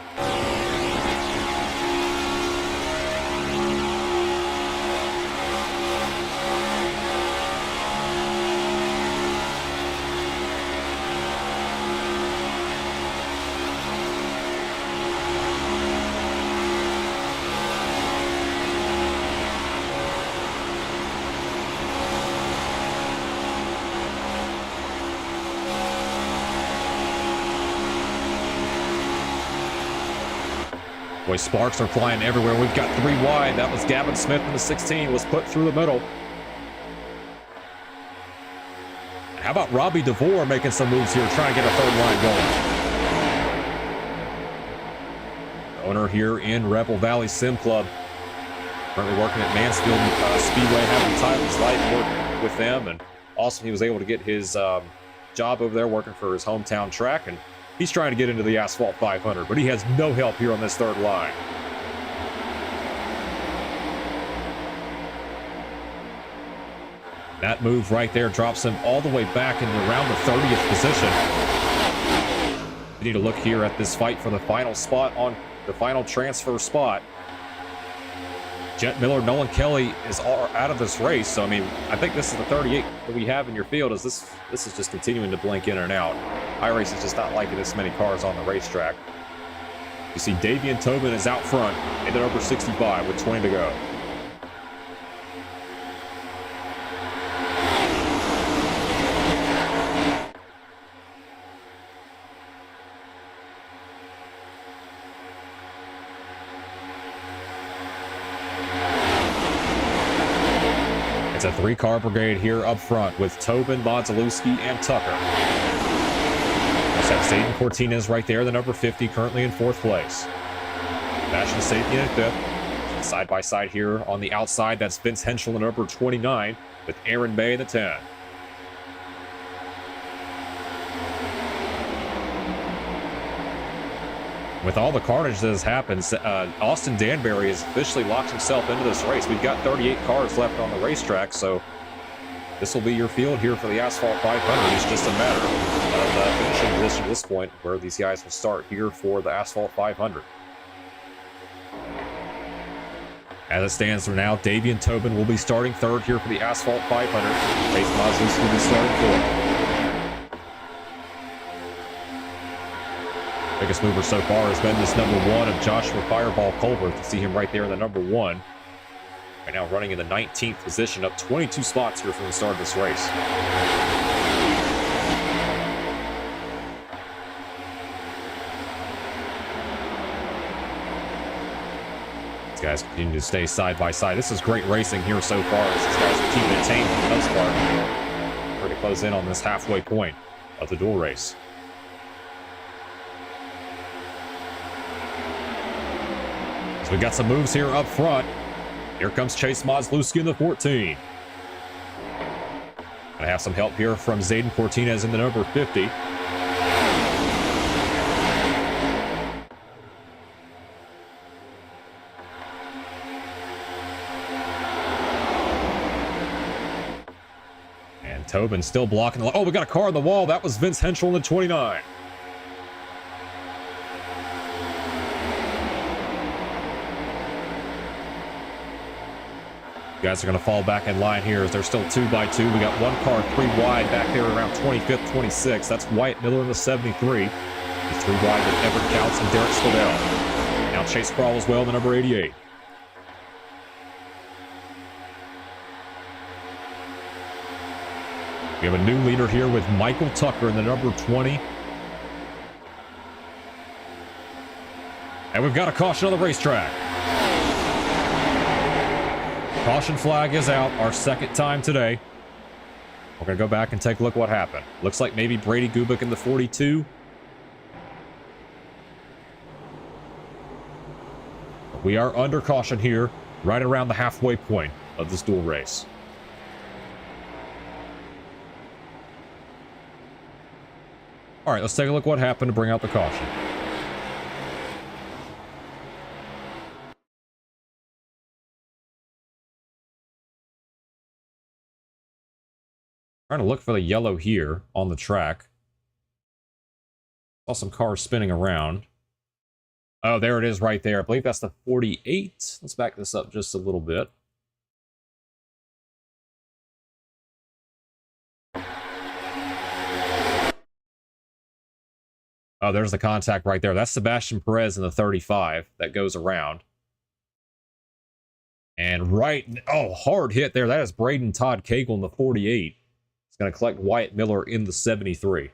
Boy, sparks are flying everywhere. We've got 3 wide. That was Gavin Smith in the 16, was put through the middle. And how about Robbie DeVore making some moves here, trying to get a 3rd line going. Owner here in Rebel Valley Sim Club. Currently working at Mansfield Speedway, having the time of his life working with them. And also he was able to get his job over there working for his hometown track. And he's trying to get into the Asphalt 500, but he has no help here on this 3rd line. That move right there drops him all the way back into around the 30th position. We need to look here at this fight for the final spot on the final transfer spot. Jet Miller, Nolan Kelly is all out of this race. So, I mean, I think this is the 38 that we have in your field. Is this is just continuing to blink in and out. iRacing is just not liking this many cars on the racetrack. You see Davian Tobin is out front into number 65 with 20 to go. It's a 3-car brigade here up front with Tobin, Modzelewski, and Tucker. That's Zayden Cortinez right there, the number 50, currently in 4th place. Sebastian Safety in 5th. Side by side here on the outside, that's Vince Henschel, the number 29, with Aaron May, the 10. With all the carnage that has happened, Austin Danbury has officially locked himself into this race. We've got 38 cars left on the racetrack, so this will be your field here for the Asphalt 500. It's just a matter of finishing position at this point, where these guys will start here for the Asphalt 500. As it stands for now, Davian Tobin will be starting 3rd here for the Asphalt 500. Chase Modzelewski will be starting 4th. Biggest mover so far has been this number 1 of Joshua Fireball Culver. To see him right there in the number 1. Right now running in the 19th position, up 22 spots here from the start of this race. These guys continue to stay side by side. This is great racing here so far, as these guys are keeping it tame for the most part. We're to close in on this halfway point of the duel race. So we got some moves here up front. Here comes Chase Modzelewski in the 14. Gonna have some help here from Zayden Cortinez in the number 50. And Tobin still blocking the... Oh, we got a car on the wall. That was Vince Henschel in the 29. You guys are going to fall back in line here as they're still 2 by 2. We got 1 car 3 wide back there around 25th, 26th. That's Wyatt Miller in the 73. He's 3 wide with Everett Couts and Derek Spadell. Now Chase Crawl as well, the number 88. We have a new leader here with Michael Tucker in the number 20. And we've got a caution on the racetrack. Caution flag is out, our 2nd time today. We're going to go back and take a look at what happened. Looks like maybe Brady Gubick in the 42. We are under caution here, right around the halfway point of this duel race. All right, let's take a look at what happened to bring out the caution. Trying to look for the yellow here on the track. Saw some cars spinning around. Oh, there it is right there. I believe that's the 48. Let's back this up just a little bit. Oh, there's the contact right there. That's Sebastian Perez in the 35 that goes around. And hard hit there. That is Braden Todd Cagle in the 48. Going to collect Wyatt Miller in the 73.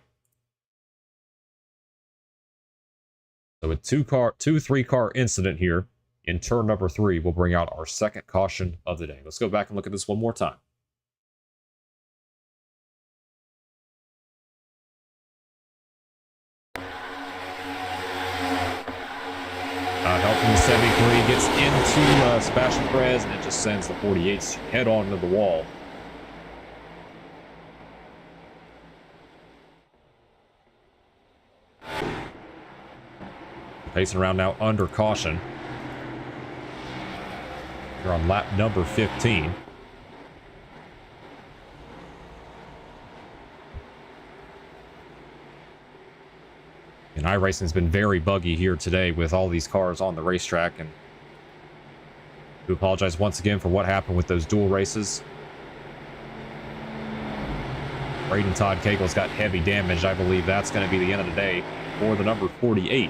So a 3-car incident here in turn number 3 will bring out our 2nd caution of the day. Let's go back and look at this one more time. Help from the 73 gets into Sebastian Perez, and it just sends the 48's head on to the wall. Pacing around now under caution. You're on lap number 15. And iRacing's been very buggy here today with all these cars on the racetrack, and I do apologize once again for what happened with those duel races. Braden Todd Cagle's got heavy damage. I believe that's going to be the end of the day for the number 48.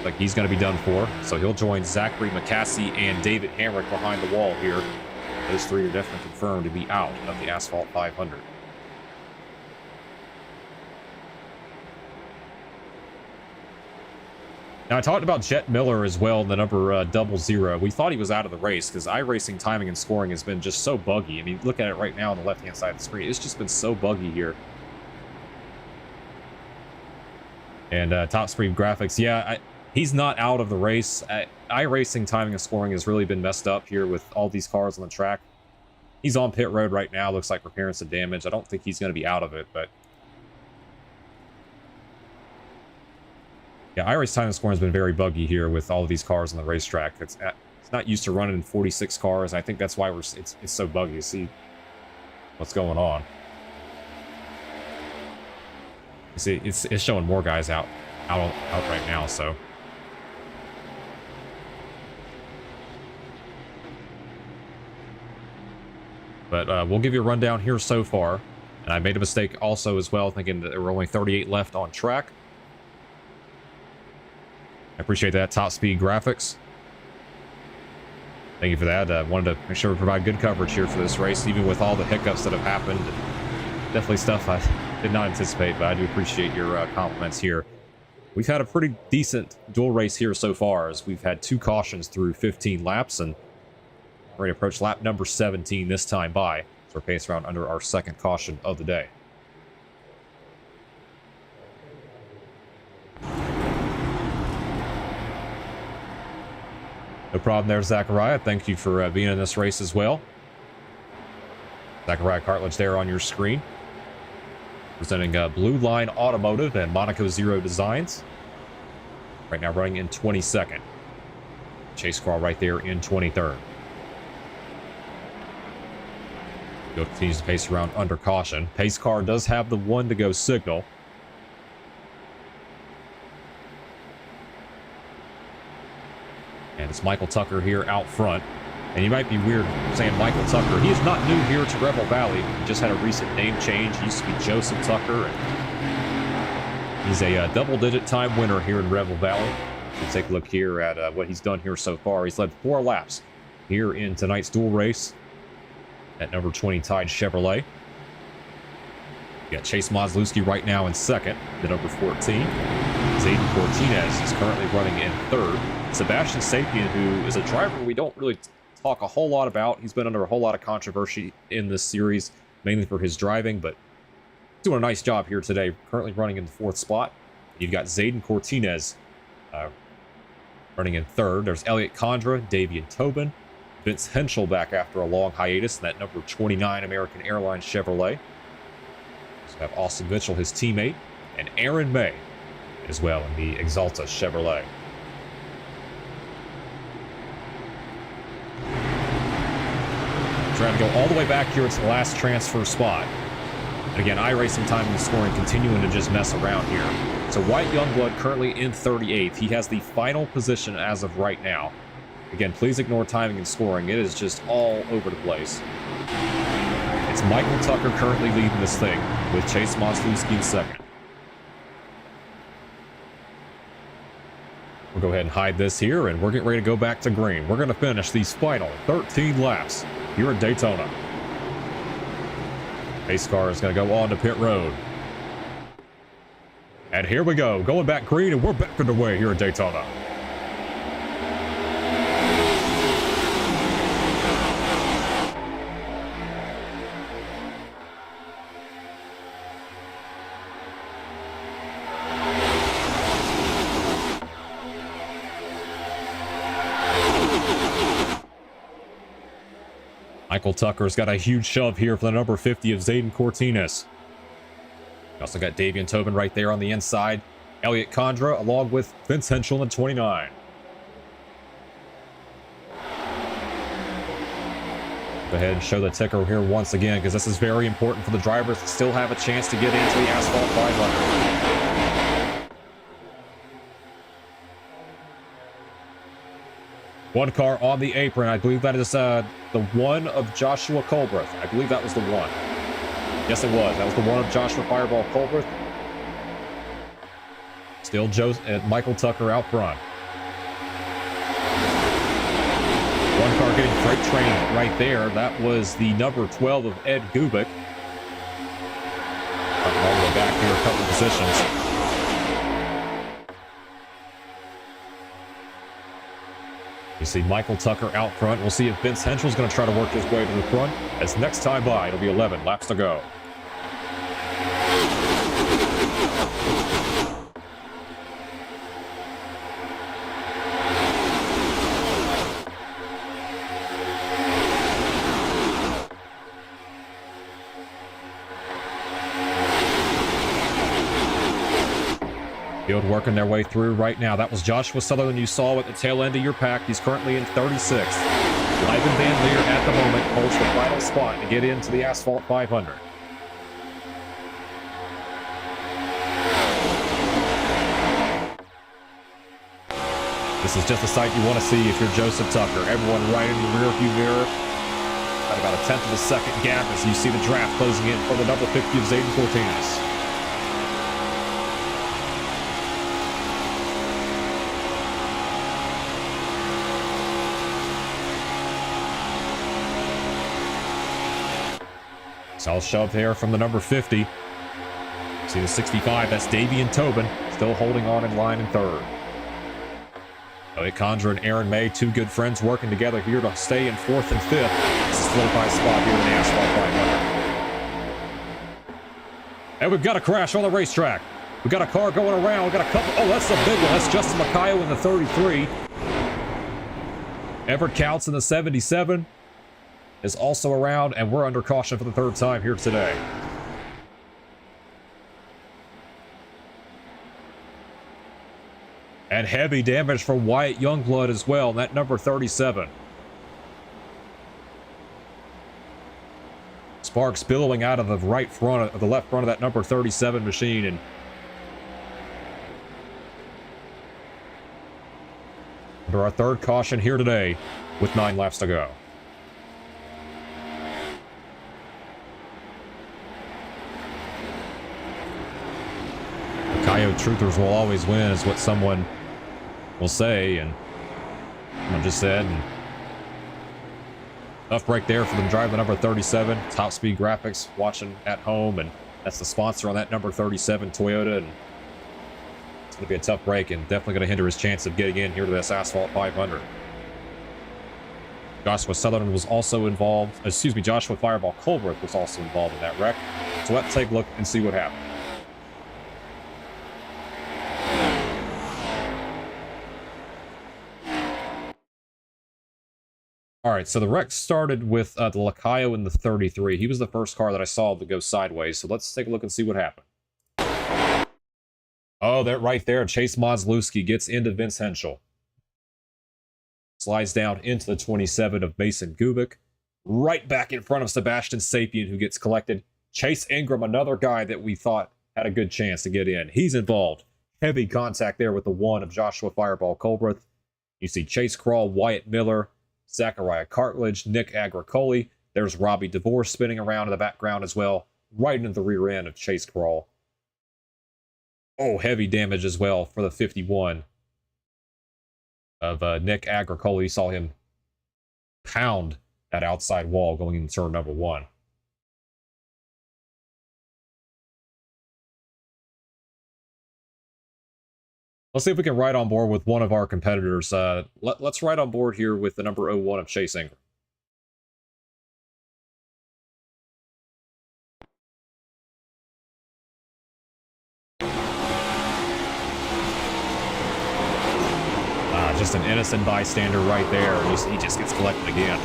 Like he's going to be done for, so he'll join Zachary McCaskey and David Hamrick behind the wall here. Those 3 are definitely confirmed to be out of the Asphalt 500. Now, I talked about Jet Miller as well, the number 00. We thought he was out of the race because iRacing timing and scoring has been just so buggy. I mean, look at it right now on the left-hand side of the screen. It's just been so buggy here. And top speed graphics, yeah, he's not out of the race. iRacing timing and scoring has really been messed up here with all these cars on the track. He's on pit road right now. Looks like repairing some damage. I don't think he's going to be out of it, but yeah, iRace time and scoring has been very buggy here with all of these cars on the racetrack. It's not used to running in 46 cars. And I think that's why it's so buggy to see what's going on. You see, it's showing more guys out right now. So but we'll give you a rundown here so far. And I made a mistake also as well, thinking that there were only 38 left on track. I appreciate that. Top speed graphics. Thank you for that. Wanted to make sure we provide good coverage here for this race, even with all the hiccups that have happened. Definitely stuff I did not anticipate, but I do appreciate your compliments here. We've had a pretty decent duel race here so far, as we've had 2 cautions through 15 laps, and we're ready to approach lap number 17 this time by. So we're pacing around under our 2nd caution of the day. No problem there, Zachariah. Thank you for being in this race as well. Zachariah Cartledge there on your screen. Presenting Blue Line Automotive and Monaco Zero Designs. Right now running in 22nd. Chase car right there in 23rd. Still continues to pace around under caution. Pace car does have the 1 to go signal. And it's Michael Tucker here out front. And you might be weird saying Michael Tucker. He is not new here to Rebel Valley. He just had a recent name change. He used to be Joseph Tucker. And he's a double-digit time winner here in Rebel Valley. Let's take a look here at what he's done here so far. He's led 4 laps here in tonight's duel race at number 20 Tide Chevrolet. We got Chase Moslewski right now in 2nd, the number 14. Zayden Cortinez is currently running in 3rd. Sebastian Sapien, who is a driver we don't really talk a whole lot about. He's been under a whole lot of controversy in this series, mainly for his driving, but doing a nice job here today. Currently running in the 4th spot. You've got Zayden Cortinez running in 3rd. There's Elliot Condra, Davian Tobin, Vince Henschel back after a long hiatus in that number 29 American Airlines Chevrolet. So we have Austin Mitchell, his teammate, and Aaron May as well in the Exalta Chevrolet. Trying to go all the way back here to the last transfer spot. And again, iRacing time and scoring continuing to just mess around here. So White Youngblood currently in 38th. He has the final position as of right now. Again, please ignore timing and scoring. It is just all over the place. It's Michael Tucker currently leading this thing with Chase Moslewski in 2nd. We'll go ahead and hide this here, and we're getting ready to go back to green. We're going to finish these final 13 laps here at Daytona. Pace car is going to go on to pit road. And here we go, going back green, and we're back underway here at Daytona. Michael Tucker's got a huge shove here for the number 50 of Zayden Cortinez. We also got Davian Tobin right there on the inside. Elliot Condra along with Vince Henschel in 29. Go ahead and show the ticker here once again, because this is very important for the drivers to still have a chance to get into the Asphalt 500. One car on the apron. I believe that is the one of Joshua Colbreth. I believe that was the one. Yes, it was. That was the one of Joshua Fireball Colbreth. Still Michael Tucker out front. One car getting freight trained right there. That was the number 12 of Ed Gubick. All the way back here, a couple positions. You see Michael Tucker out front. We'll see if Vince Henschel's going to try to work his way to the front. As next time by, it'll be 11 laps to go. Field working their way through right now. That was Joshua Sutherland you saw at the tail end of your pack. He's currently in 36th. Ivan Van Leer at the moment holds the final spot to get into the Asphalt 500. This is just a sight you want to see if you're Joseph Tucker. Everyone right in the rearview mirror. At about a tenth of a second gap as you see the draft closing in for the number 50 of Zayden Cortines. South shove there from the number 50. See the 65, that's Davian Tobin, still holding on in line in third. Elliot Condra and Aaron May, two good friends working together here to stay in fourth and fifth. This is a solidified spot here in the Asphalt 500. And we've got a crash on the racetrack. We've got a car going around. We've got a couple. Oh, that's a big one. That's Justin Macayo in the 33. Everett Counts in the 77. Is also around, and we're under caution for the third time here today. And heavy damage from Wyatt Youngblood as well, that number 37. Sparks billowing out of the right front, of the left front of that number 37 machine, and under our third caution here today with 9 laps to go. Coyote Truthers will always win is what someone will say, and someone just said. And tough break there for them driving the number 37. Top Speed Graphics watching at home, and that's the sponsor on that number 37 Toyota. And it's going to be a tough break and definitely going to hinder his chance of getting in here to this Asphalt 500. Joshua Sutherland was also involved. Excuse me, Joshua Fireball Colbert was also involved in that wreck. So let's take a look and see what happened. All right, so the wreck started with the Lacayo in the 33. He was the first car that I saw to go sideways, so let's take a look and see what happened. Oh, that right there, Chase Moslewski gets into Vince Henschel. Slides down into the 27 of Mason Gubick. Right back in front of Sebastian Sapien, who gets collected. Chase Ingram, another guy that we thought had a good chance to get in. He's involved. Heavy contact there with the 1 of Joshua Fireball Colbreth. You see Chase Crawl, Wyatt Miller, Zachariah Cartledge, Nick Agricoli. There's Robbie DeVore spinning around in the background as well, right into the rear end of Chase Crawl. Oh, heavy damage as well for the 51 of Nick Agricoli. You saw him pound that outside wall going into turn number 1. Let's see if we can ride on board with one of our competitors. Let's ride on board here with the number 01 of Chase Ingram. Just an innocent bystander right there. He just gets collected again.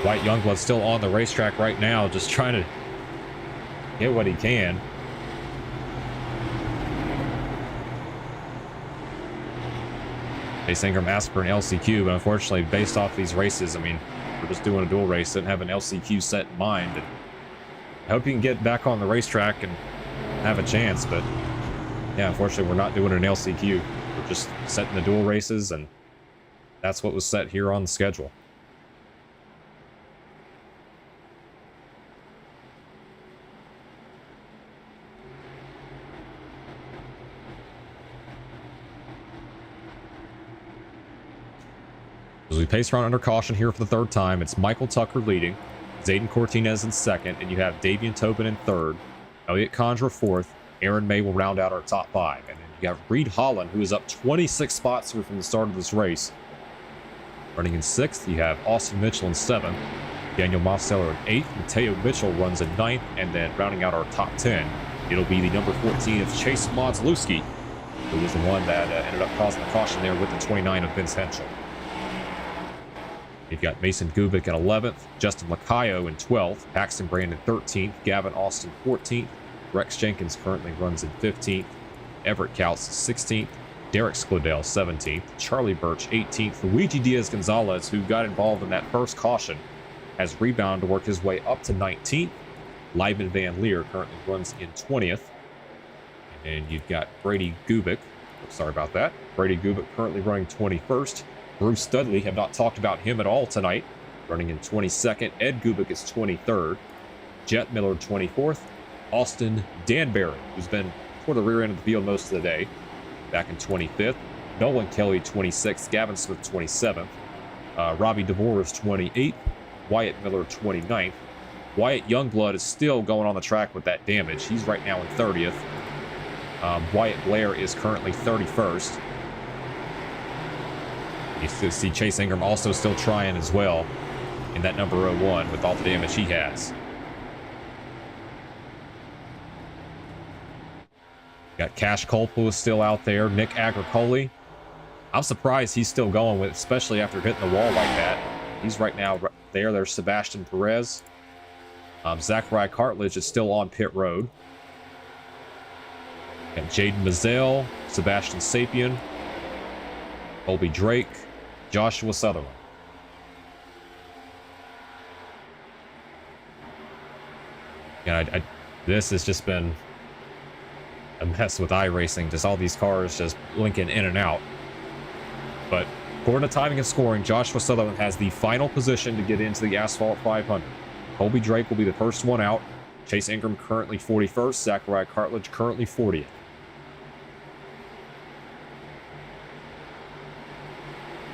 White Youngblood's still on the racetrack right now, just trying to get what he can. Chase Ingram asked for an LCQ, but unfortunately, based off these races, I mean, we're just doing a dual race, didn't have an LCQ set in mind. And I hope you can get back on the racetrack and have a chance, but yeah, unfortunately, we're not doing an LCQ. We're just setting the dual races, and that's what was set here on the schedule. As we pace around under caution here for the third time, it's Michael Tucker leading, Zayden Cortinez in second, and you have Davian Tobin in third, Elliot Condra fourth, Aaron May will round out our top five, and then you have Reed Holland, who is up 26 spots from the start of this race. Running in sixth, you have Austin Mitchell in seventh, Daniel Mosteller in eighth, Mateo Mitchell runs in ninth, and then rounding out our top 10, it'll be the number 14 of Chase Modzlewski, who was the one that ended up causing the caution there with the 29 of Vince Henschel. You've got Mason Gubick in 11th, Justin Lacayo in 12th, Paxton Brandon 13th, Gavin Austin 14th, Rex Jenkins currently runs in 15th, Everett Kautz 16th, Derek Skladell 17th, Charlie Birch 18th, Luigi Diaz-Gonzalez, who got involved in that first caution, has rebounded to work his way up to 19th. Lyman Van Leer currently runs in 20th. And you've got Brady Gubick. Sorry about that. Brady Gubick currently running 21st. Bruce Studley, have not talked about him at all tonight, running in 22nd. Ed Gubick is 23rd. Jet Miller 24th. Austin Danbury, who's been toward the rear end of the field most of the day, back in 25th. Nolan Kelly 26th. Gavin Smith 27th. Robbie DeVore is 28th. Wyatt Miller 29th. Wyatt Youngblood is still going on the track with that damage. He's right now in 30th. Wyatt Blair is currently 31st. You see Chase Ingram also still trying as well in that number 01 with all the damage he has. Got Cash Colpo is still out there. Nick Agricoli. I'm surprised he's still going with, especially after hitting the wall like that. He's right now there. There's Sebastian Perez. Zachariah Cartledge is still on pit road. Got Jaden Mazzell, Sebastian Sapien, Colby Drake, Joshua Sutherland. And this has just been a mess with iRacing. Just all these cars just blinking in and out. But according to timing and scoring, Joshua Sutherland has the final position to get into the Asphalt 500. Colby Drake will be the first one out. Chase Ingram currently 41st. Zachariah Cartledge currently 40th.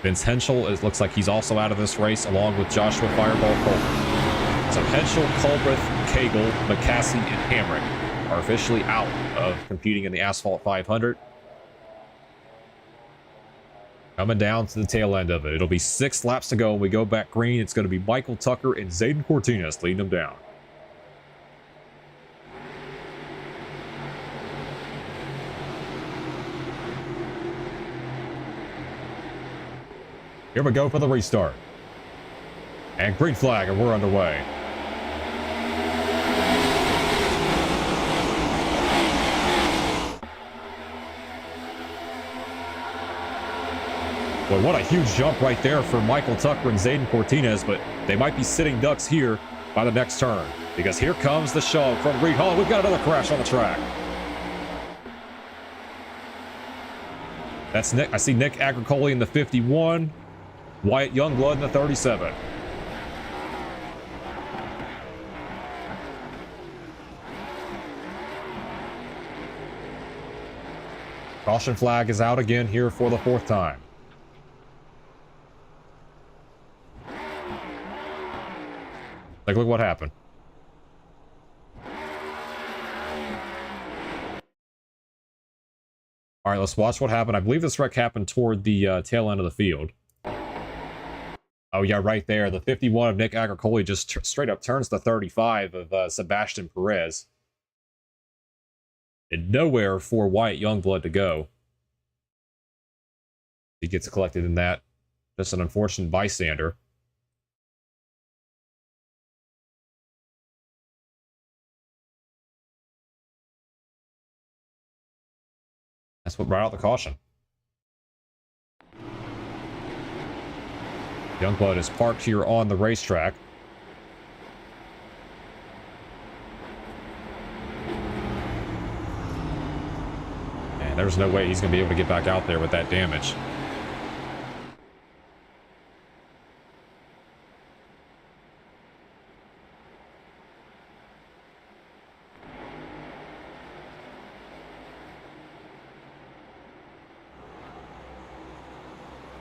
Vince Henschel, it looks like he's also out of this race, along with Joshua Fireball Colbert. So Henschel, Colbert, Cagle, McCaskey, and Hamrick are officially out of competing in the Asphalt 500. Coming down to the tail end of it. It'll be 6 laps to go when we go back green. It's going to be Michael Tucker and Zayden Cortinez leading them down. Here we go for the restart. And green flag, and we're underway. Boy, what a huge jump right there for Michael Tucker and Zayden Cortinez, but they might be sitting ducks here by the next turn, because here comes the shove from Reed Hall. We've got another crash on the track. That's Nick. I see Nick Agricoli in the 51, Wyatt Youngblood in the 37. Caution flag is out again here for the 4th time. Like, look what happened. All right, let's watch what happened. I believe this wreck happened toward the tail end of the field. Oh, yeah, right there. The 51 of Nick Agricoli just straight up turns the 35 of Sebastian Perez. And nowhere for Wyatt Youngblood to go. He gets collected in that. Just an unfortunate bystander. That's what brought out the caution. Youngblood is parked here on the racetrack. And there's no way he's going to be able to get back out there with that damage.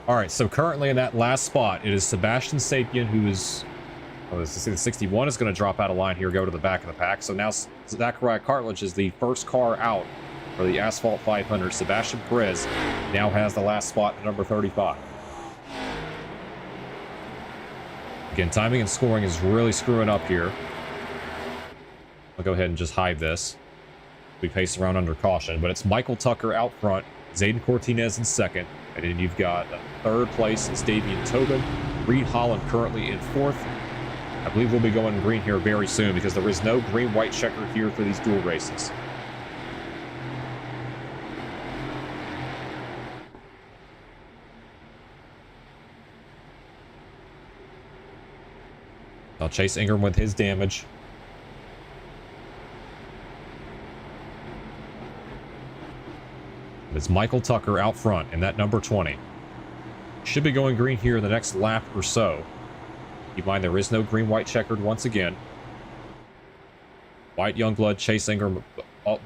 All right, so currently in that last spot, it is Sebastian Sapien who is... Oh, the 61 is going to drop out of line here, go to the back of the pack. So now Zachariah Cartledge is the first car out for the Asphalt 500. Sebastian Perez now has the last spot at number 35. Again, timing and scoring is really screwing up here. I'll go ahead and just hide this. We pace around under caution, but it's Michael Tucker out front, Zayden Cortinez in second, and then you've got third place is Davian Tobin, Reed Holland currently in fourth. I believe we'll be going green here very soon because there is no green-white checker here for these dual races. Now Chase Ingram with his damage. It's Michael Tucker out front in that number 20. Should be going green here in the next lap or so. Keep in mind there is no green-white checkered once again. White Youngblood, Chase Ingram,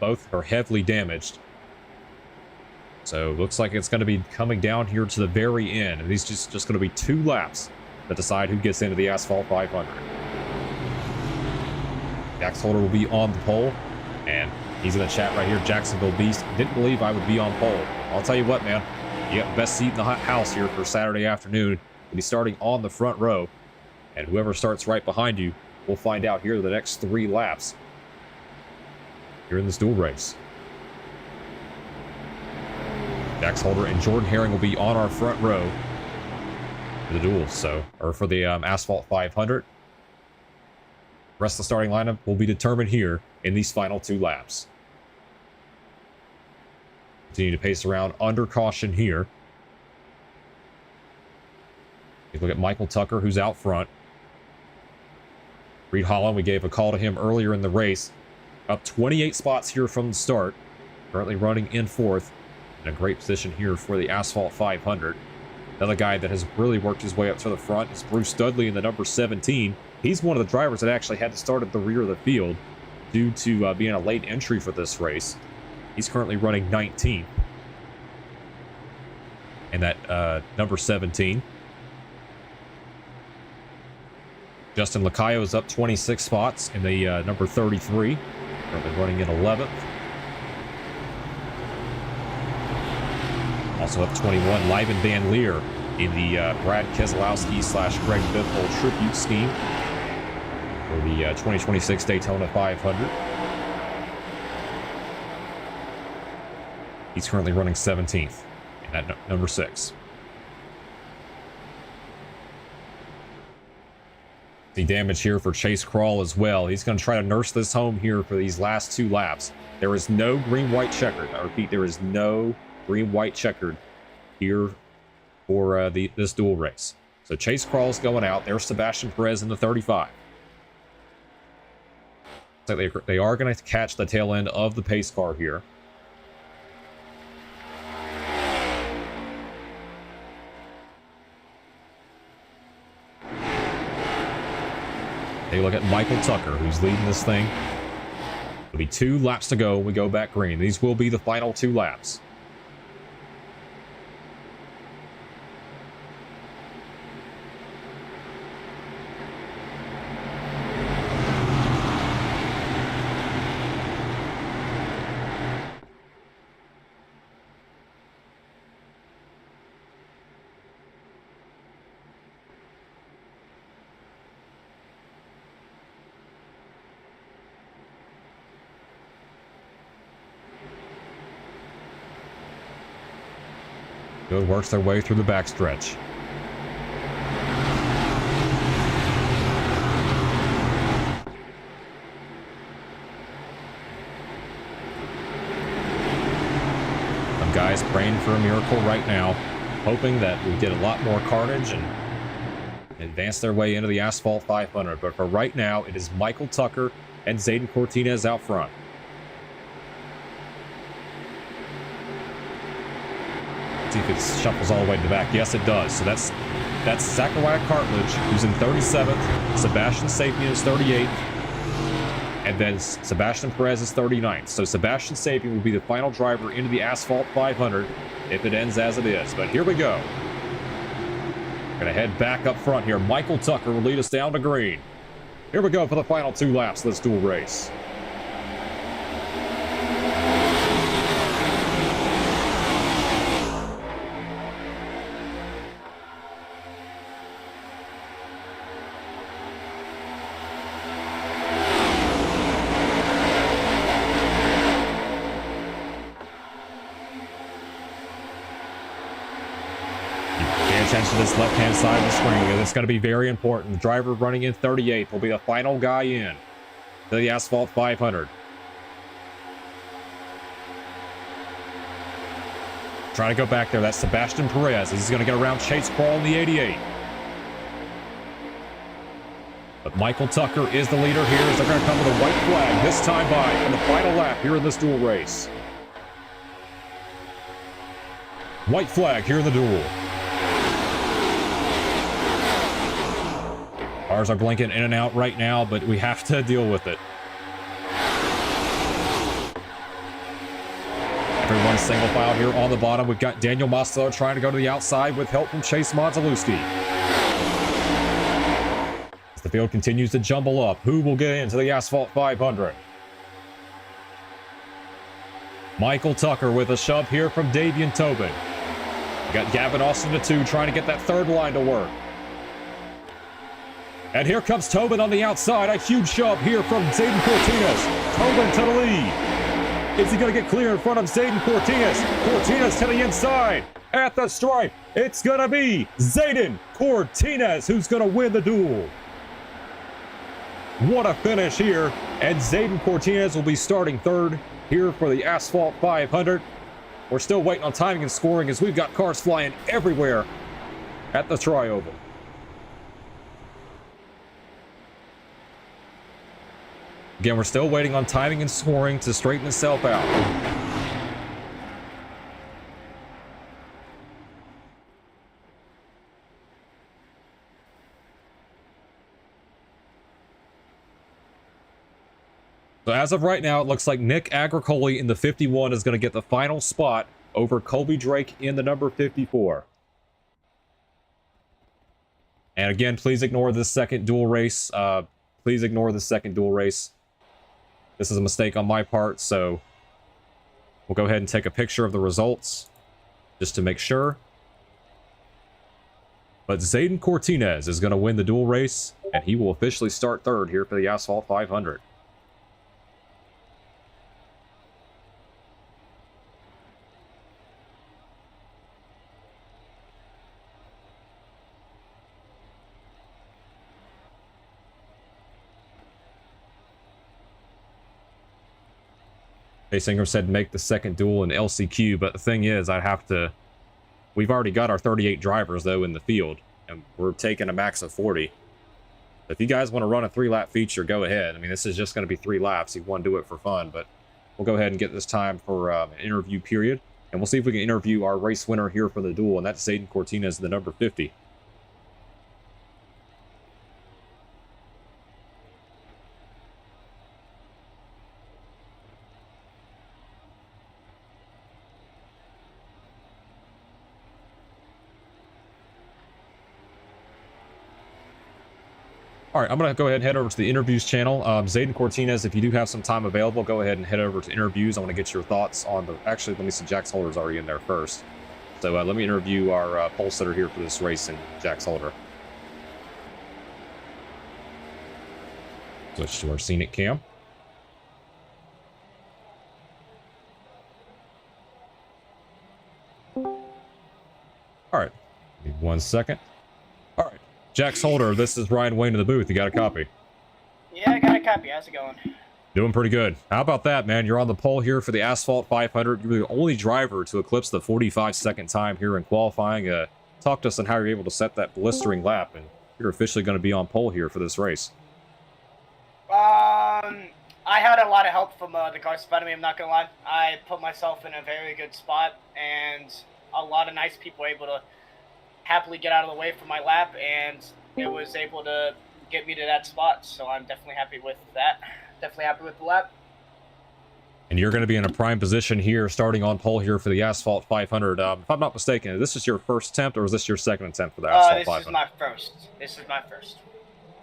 both are heavily damaged. So looks like it's going to be coming down here to the very end. And these just going to be 2 laps that decide who gets into the Asphalt 500. Jax Holder will be on the pole. And he's in the chat right here. Jacksonville Beast didn't believe I would be on pole. I'll tell you what, man. You got the best seat in the house here for Saturday afternoon. You'll be starting on the front row. And whoever starts right behind you, we'll find out here the next 3 laps. Here in this dual race. Jax Holder and Jordan Herring will be on our front row for the duels, or for the Asphalt 500. The rest of the starting lineup will be determined here in these final 2 laps. Continue to pace around under caution here. You look at Michael Tucker, who's out front. Reed Holland, we gave a call to him earlier in the race. Up 28 spots here from the start. Currently running in 4th. In a great position here for the Asphalt 500. Another guy that has really worked his way up to the front is Bruce Dudley in the number 17. He's one of the drivers that actually had to start at the rear of the field due to being a late entry for this race. He's currently running 19th. And that number 17. Justin Lacayo is up 26 spots in the number 33. Currently running in 11th. Also up 21, Lyven Van Leer in the Brad Keselowski / Greg Biffle tribute scheme for the 2026 Daytona 500. He's currently running 17th in that number 6. The damage here for Chase Crawl as well. He's going to try to nurse this home here for these last 2 laps. There is no green-white checkered. I repeat, there is no green-white checkered here for this dual race. So Chase Crawl's going out. There's Sebastian Perez in the 35. So they are going to catch the tail end of the pace car here. They look at Michael Tucker, who's leading this thing. It'll be 2 laps to go when we go back green. These will be the final 2 laps. Good, works their way through the backstretch. Some guys praying for a miracle right now, hoping that we get a lot more carnage and advance their way into the Asphalt 500. But for right now, it is Michael Tucker and Zayden Cortinez out front. See if it shuffles all the way to the back. Yes, it does. So that's Zachariah Cartledge, who's in 37th. Sebastian Sapien is 38th. And then Sebastian Perez is 39th. So Sebastian Sapien will be the final driver into the Asphalt 500 if it ends as it is. But here we go. Gonna head back up front here. Michael Tucker will lead us down to green. Here we go for the final 2 laps of this dual race. Attention to this left-hand side of the screen. It's going to be very important. The driver running in 38th will be the final guy in to the Asphalt 500. Trying to go back there. That's Sebastian Perez. He's going to get around Chase Crawl in the 88. But Michael Tucker is the leader here as they're going to come with a white flag this time by in the final lap here in this dual race. White flag here in the duel. Cars are blinking in and out right now, but we have to deal with it. Everyone's single file here on the bottom. We've got Daniel Mastro trying to go to the outside with help from Chase Monzalewski. As the field continues to jumble up, who will get into the Asphalt 500? Michael Tucker with a shove here from Davian Tobin. We got Gavin Austin to 2 trying to get that third line to work. And here comes Tobin on the outside. A huge shove here from Zayden Cortines. Tobin to the lead. Is he going to get clear in front of Zayden Cortines? Cortines to the inside. At the stripe, it's going to be Zayden Cortines who's going to win the duel. What a finish here. And Zayden Cortines will be starting third here for the Asphalt 500. We're still waiting on timing and scoring as we've got cars flying everywhere at the Tri-Oval. Again, we're still waiting on timing and scoring to straighten itself out. So as of right now, it looks like Nick Agricoli in the 51 is going to get the final spot over Colby Drake in the number 54. And again, please ignore this second dual race. Please ignore the second dual race. This is a mistake on my part, so we'll go ahead and take a picture of the results just to make sure. But Zayden Cortines is going to win the dual race, and he will officially start third here for the Asphalt 500. Singer said make the second duel in LCQ, but the thing is, we've already got our 38 drivers, though, in the field, and we're taking a max of 40. If you guys want to run a 3-lap feature, go ahead. I mean, this is just going to be 3 laps. You want to do it for fun, but we'll go ahead and get this time for an interview period, and we'll see if we can interview our race winner here for the duel, and that's Zayden Cortines, the number 50. All right, I'm going to go ahead and head over to the interviews channel. Zayden Cortines, if you do have some time available, go ahead and head over to interviews. I want to get your thoughts on the... Actually, let me see. Jax Holder's already in there first. So let me interview our pole sitter here for this race, and Jax Holder. Switch to our scenic cam. All right, give me 1 second. All right. Jax Holder, this is Ryan Wayne in the booth. You got a copy? Yeah, I got a copy. How's it going? Doing pretty good. How about that, man? You're on the pole here for the Asphalt 500. You're the only driver to eclipse the 45-second time here in qualifying. Talk to us on how you're able to set that blistering lap, and you're officially going to be on pole here for this race. I had a lot of help from the cars in front of me, I'm not going to lie. I put myself in a very good spot, and a lot of nice people were able to happily get out of the way for my lap, and it was able to get me to that spot. So I'm definitely happy with that. Definitely happy with the lap. And you're going to be in a prime position here, starting on pole here for the Asphalt 500. If I'm not mistaken, is this your first attempt, or is this your second attempt for the Asphalt 500? This is my first. This is my first.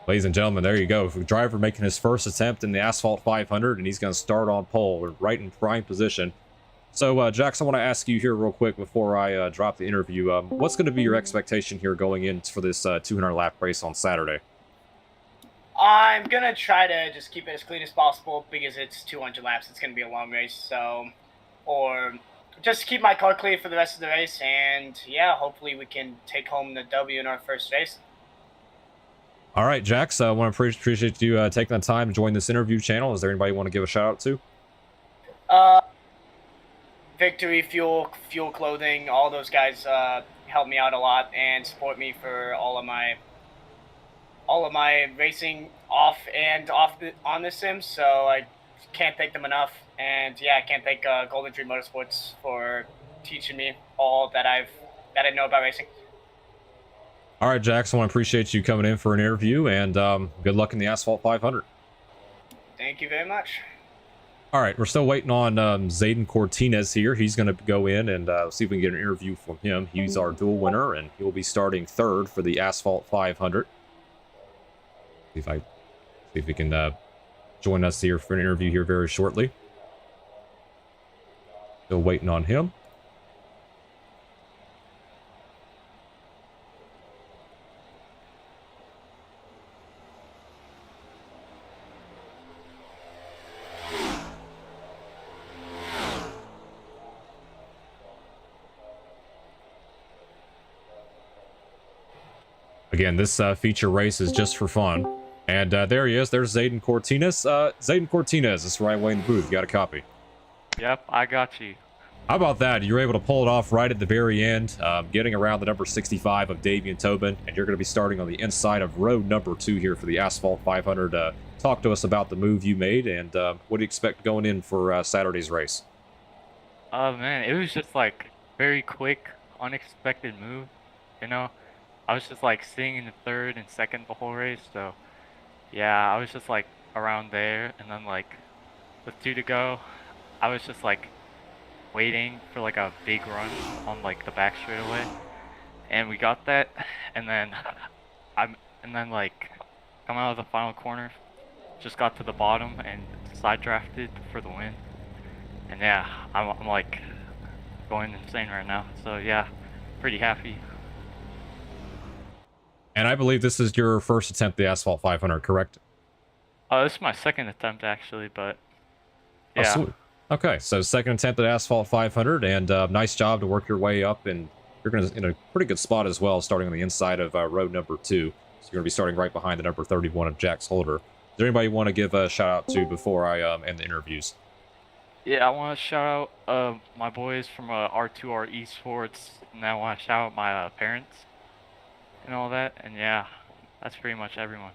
Ladies and gentlemen, there you go. Driver making his first attempt in the Asphalt 500, and he's going to start on pole, right in prime position. So, Jax, I want to ask you here real quick before I drop the interview. What's going to be your expectation here going in for this 200-lap race on Saturday? I'm going to try to just keep it as clean as possible because it's 200 laps. It's going to be a long race. So, or just keep my car clean for the rest of the race. And, yeah, hopefully we can take home the W in our first race. All right, Jax, I want to appreciate you taking the time to join this interview channel. Is there anybody you want to give a shout-out to? Victory, Fuel Clothing, all those guys help me out a lot and support me for all of my racing on the sim. So I can't thank them enough. And yeah, I can't thank Golden Dream Motorsports for teaching me all that I know about racing. All right, Jax, I want to appreciate you coming in for an interview, and good luck in the Asphalt 500. Thank you very much. All right, we're still waiting on Zayden Cortinez here. He's going to go in and see if we can get an interview from him. He's our dual winner, and he will be starting third for the Asphalt 500. See if he can join us here for an interview here very shortly. Still waiting on him. Again, this feature race is just for fun. And there he is. There's Zayden Cortinez. Zayden Cortinez, this is Ryan Wayne in the booth. You got a copy? Yep, I got you. How about that? You were able to pull it off right at the very end, getting around the number 65 of Davian Tobin, and you're going to be starting on the inside of road number 2 here for the Asphalt 500. Talk to us about the move you made, and what do you expect going in for Saturday's race? Oh man, it was just like very quick, unexpected move, you know? I was just like sitting in the third and second the whole race, so yeah, I was just like around there, and then like with 2 to go, I was just like waiting for like a big run on like the back straightaway, and we got that, and then like come out of the final corner, just got to the bottom and side drafted for the win, and yeah, I'm like going insane right now, so yeah, pretty happy. And I believe this is your first attempt at the Asphalt 500, correct? This is my second attempt actually, but yeah. Oh, sweet. Okay, so second attempt at Asphalt 500, and nice job to work your way up, and you're going to in a pretty good spot as well, starting on the inside of road number 2. So you're going to be starting right behind the number 31 of Jax Holder. Is there anybody you want to give a shout out to before I end the interviews? Yeah, I want to shout out my boys from R2R Esports, and I want to shout out my parents and all that, and yeah, that's pretty much everyone.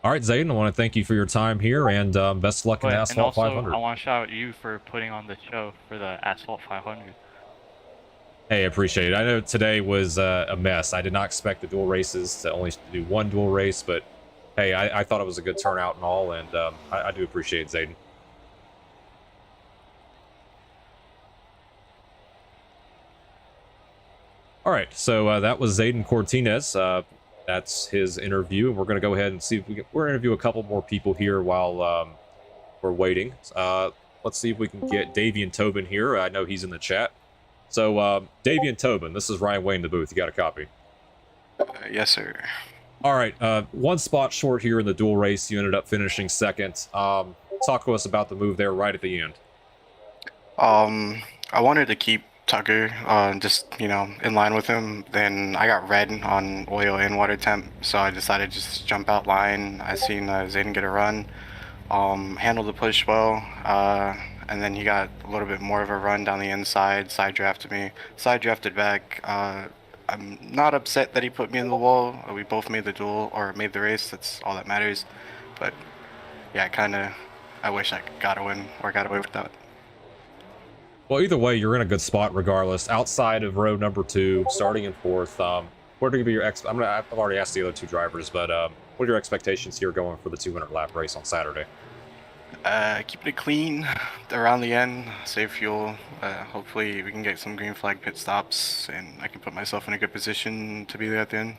All right, Zayden, I want to thank you for your time here, and best of luck in the Asphalt 500. I want to shout out you for putting on the show for the Asphalt 500. Hey, I appreciate it. I know today was a mess. I did not expect the dual races to only do one dual race, but hey, I thought it was a good turnout and all, and I do appreciate it, Zayden. All right, so that was Zayden Cortinez. That's his interview, and we're going to go ahead and see if we can. We're going to interview a couple more people here while we're waiting. Let's see if we can get Davian Tobin here. I know he's in the chat. So, Davian Tobin, this is Ryan Wayne in the booth. You got a copy? Yes, sir. All right, one spot short here in the dual race. You ended up finishing second. Talk to us about the move there right at the end. I wanted to keep Tucker, just, you know, in line with him. Then I got red on oil and water temp, so I decided to just jump out line. I seen Zayden get a run, handled the push well, and then he got a little bit more of a run down the inside, side drafted me, side drafted back. I'm not upset that he put me in the wall. We both made the duel, or made the race, that's all that matters. But yeah, I wish I got a win, or got away with that. Well, either way, you're in a good spot regardless. Outside of road number 2, starting in 4th, what are your I've already asked the other 2 drivers, but what are your expectations here going for the 200 lap race on Saturday? Keeping it clean around the end, save fuel. Hopefully we can get some green flag pit stops, and I can put myself in a good position to be there at the end.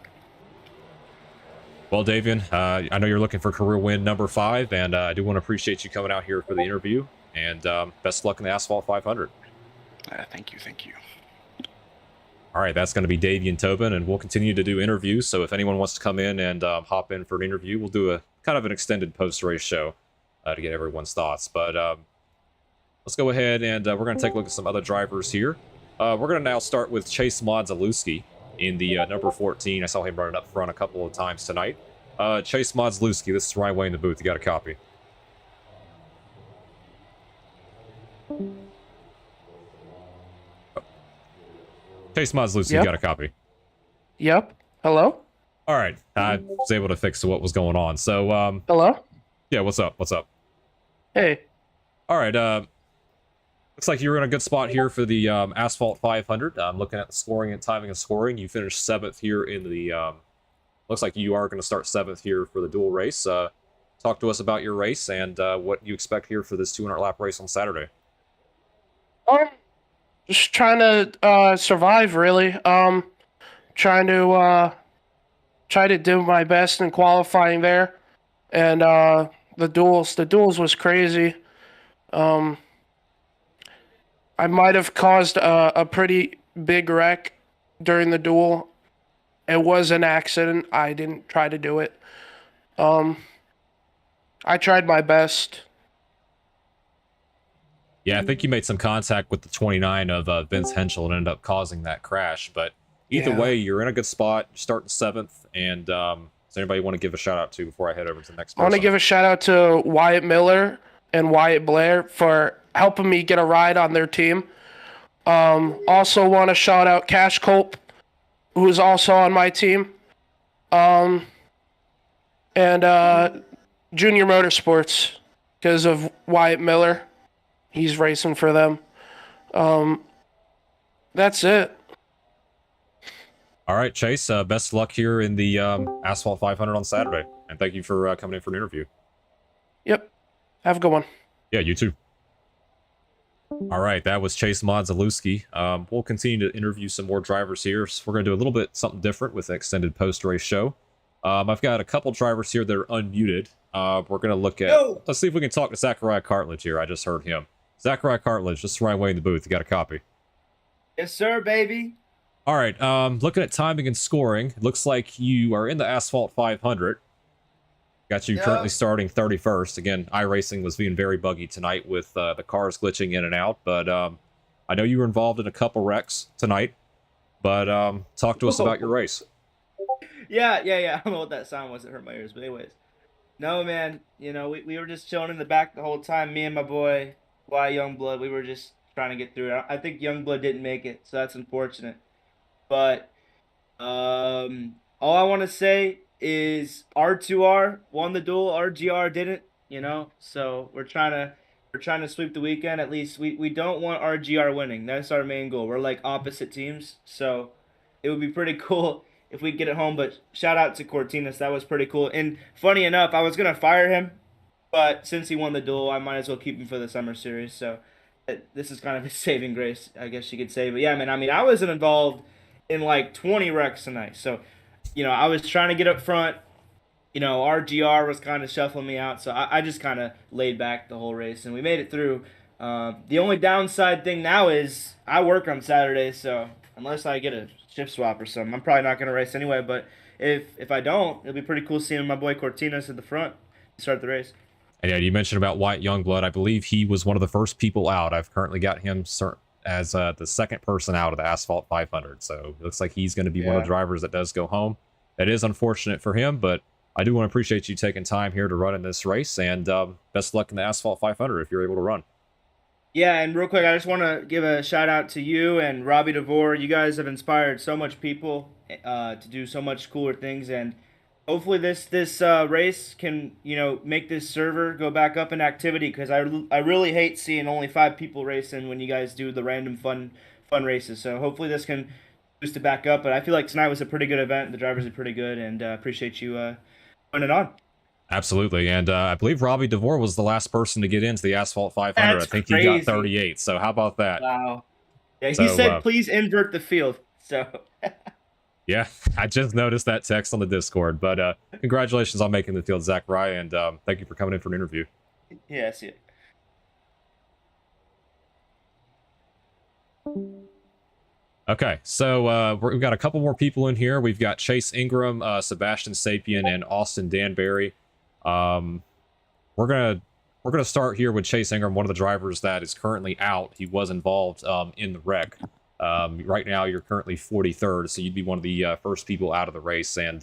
Well, Davian, I know you're looking for career win number 5, and I do want to appreciate you coming out here for the interview, and best of luck in the Asphalt 500. Thank you, thank you. All right, that's going to be Davian Tobin, and we'll continue to do interviews, so if anyone wants to come in and hop in for an interview, we'll do a kind of an extended post-race show to get everyone's thoughts. But let's go ahead and we're going to take a look at some other drivers here. We're going to now start with Chase Modzalewski in the number 14. I saw him running up front a couple of times tonight. Chase Modzalewski, this is Ryan Way in the booth. You got a copy. Chase Modzalewski, you got a copy. Yep. Hello? All right. I was able to fix what was going on. So, Hello? yeah, what's up? What's up? Hey. All right. Looks like you were in a good spot here for the Asphalt 500. I'm looking at the scoring and timing and scoring. You finished 7th here in the... looks like you are going to start 7th here for the dual race. Talk to us about your race and what you expect here for this 200-lap race on Saturday. Just trying to survive, really. Trying to do my best in qualifying there, and the duels was crazy. I might have caused a pretty big wreck during the duel. It was an accident. I didn't try to do it. I tried my best. Yeah, I think you made some contact with the 29 of Vince Henschel and ended up causing that crash. But either way, you're in a good spot. You're starting 7th. And does anybody want to give a shout out to before I head over to the next person? I want to give a shout out to Wyatt Miller and Wyatt Blair for helping me get a ride on their team. Also want to shout out Cash Culp, who's also on my team. And Junior Motorsports, because of Wyatt Miller. He's racing for them. That's it. All right, Chase, best of luck here in the Asphalt 500 on Saturday. And thank you for coming in for an interview. Yep. Have a good one. Yeah, you too. All right, that was Chase Modzalewski. We'll continue to interview some more drivers here. So we're going to do a little bit something different with the extended post-race show. I've got a couple drivers here that are unmuted. We're going to look at... Let's see if we can talk to Zachariah Cartledge here. I just heard him. Zachariah Cartledge, this is right away in the booth. You got a copy? Yes, sir, baby. All right, looking at timing and scoring, it looks like you are in the Asphalt 500. Got you currently starting 31st. Again, iRacing was being very buggy tonight with the cars glitching in and out, but I know you were involved in a couple wrecks tonight, but talk to us about your race. Yeah. I don't know what that sound was. It hurt my ears, but anyways. No, man, you know, we were just chilling in the back the whole time. Me and my boy, Youngblood, we were just trying to get through it. I think Youngblood didn't make it, so that's unfortunate. But all I want to say is R2R won the duel, RGR didn't, you know. So we're trying to sweep the weekend. At least we don't want RGR winning. That's our main goal. We're like opposite teams, so it would be pretty cool if we get it home. But shout out to Cortinas, that was pretty cool. And funny enough, I was gonna fire him, but since he won the duel, I might as well keep him for the summer series. So this is kind of his saving grace, I guess you could say. But yeah, man, I mean, I wasn't involved in like 20 wrecks tonight. So, you know, I was trying to get up front. You know, RGR was kind of shuffling me out. So I just kind of laid back the whole race, and we made it through. The only downside thing now is I work on Saturday. So unless I get a shift swap or something, I'm probably not going to race anyway. But if I don't, it'll be pretty cool seeing my boy Cortinas at the front to start the race. And yeah, you mentioned about Wyatt Youngblood. I believe he was one of the first people out. I've currently got him as the second person out of the Asphalt 500. So it looks like he's going to be one of the drivers that does go home. That is unfortunate for him, but I do want to appreciate you taking time here to run in this race. And best of luck in the Asphalt 500 if you're able to run. Yeah, and real quick, I just want to give a shout out to you and Robbie DeVore. You guys have inspired so much people to do so much cooler things, and hopefully this race can, you know, make this server go back up in activity, because I really hate seeing only 5 people racing when you guys do the random fun races. So hopefully this can boost it back up. But I feel like tonight was a pretty good event. The drivers are pretty good, and appreciate you putting it on. Absolutely, and I believe Robbie DeVore was the last person to get into the Asphalt 500. I That's think he got crazy. 38. So how about that? Wow. Yeah, he So, said please invert the field. So yeah, I just noticed that text on the Discord. But congratulations on making the field, Zachariah, and thank you for coming in for an interview. yeah, I see it. Okay, so we've got a couple more people in here. We've got Chase Ingram, Sebastian Sapien, and Austin Danbury. We're gonna start here with Chase Ingram, one of the drivers that is currently out. He was involved in the wreck. Right now, you're currently 43rd, so you'd be one of the first people out of the race. And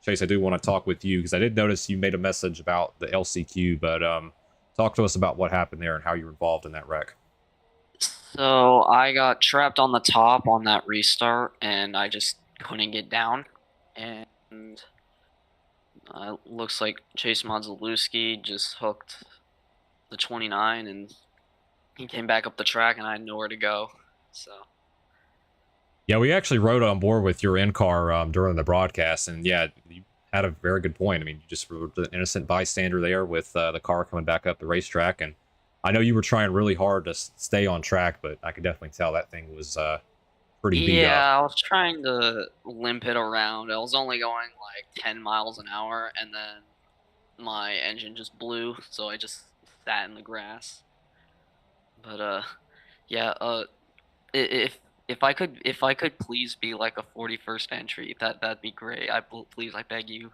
Chase, I do want to talk with you because I did notice you made a message about the LCQ, but talk to us about what happened there and how you were involved in that wreck. So I got trapped on the top on that restart, and I just couldn't get down. And looks like Chase Modzelewski just hooked the 29, and he came back up the track, and I had nowhere to go. So Yeah, we actually rode on board with your in-car during the broadcast, and yeah, you had a very good point. I mean, you just were the innocent bystander there with the car coming back up the racetrack, and I know you were trying really hard to stay on track, but I could definitely tell that thing was pretty beat up. yeah, I was trying to limp it around. I was only going like 10 miles an hour, and then my engine just blew, so I just sat in the grass. But yeah, if I could please be like a 41st entry, that'd be great. Please, I beg you.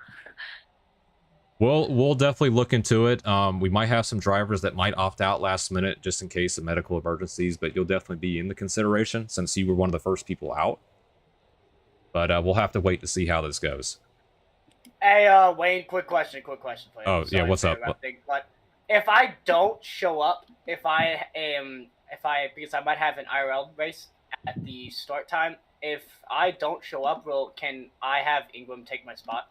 Well, we'll definitely look into it. We might have some drivers that might opt out last minute just in case of medical emergencies, but you'll definitely be in the consideration since you were one of the first people out. But we'll have to wait to see how this goes. Hey, Wayne, quick question for you. Oh, yeah, what's up? But if I don't show up, because I might have an IRL race at the start time, if I don't show up, can I have Ingram take my spot?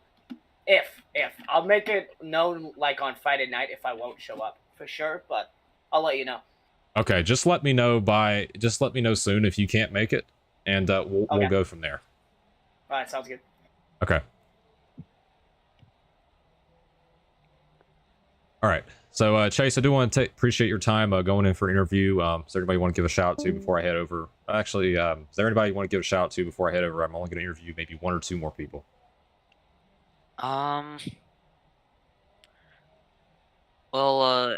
If I'll make it known like on Friday night if I won't show up for sure, but I'll let you know. Okay, just let me know soon if you can't make it, and we'll go from there. All right, sounds good. Okay. All right. So Chase, I do want to appreciate your time going in for an interview. Is there anybody you want to give a shout out to before I head over? Actually, is there anybody you want to give a shout out to before I head over? I'm only going to interview maybe one or two more people. Well,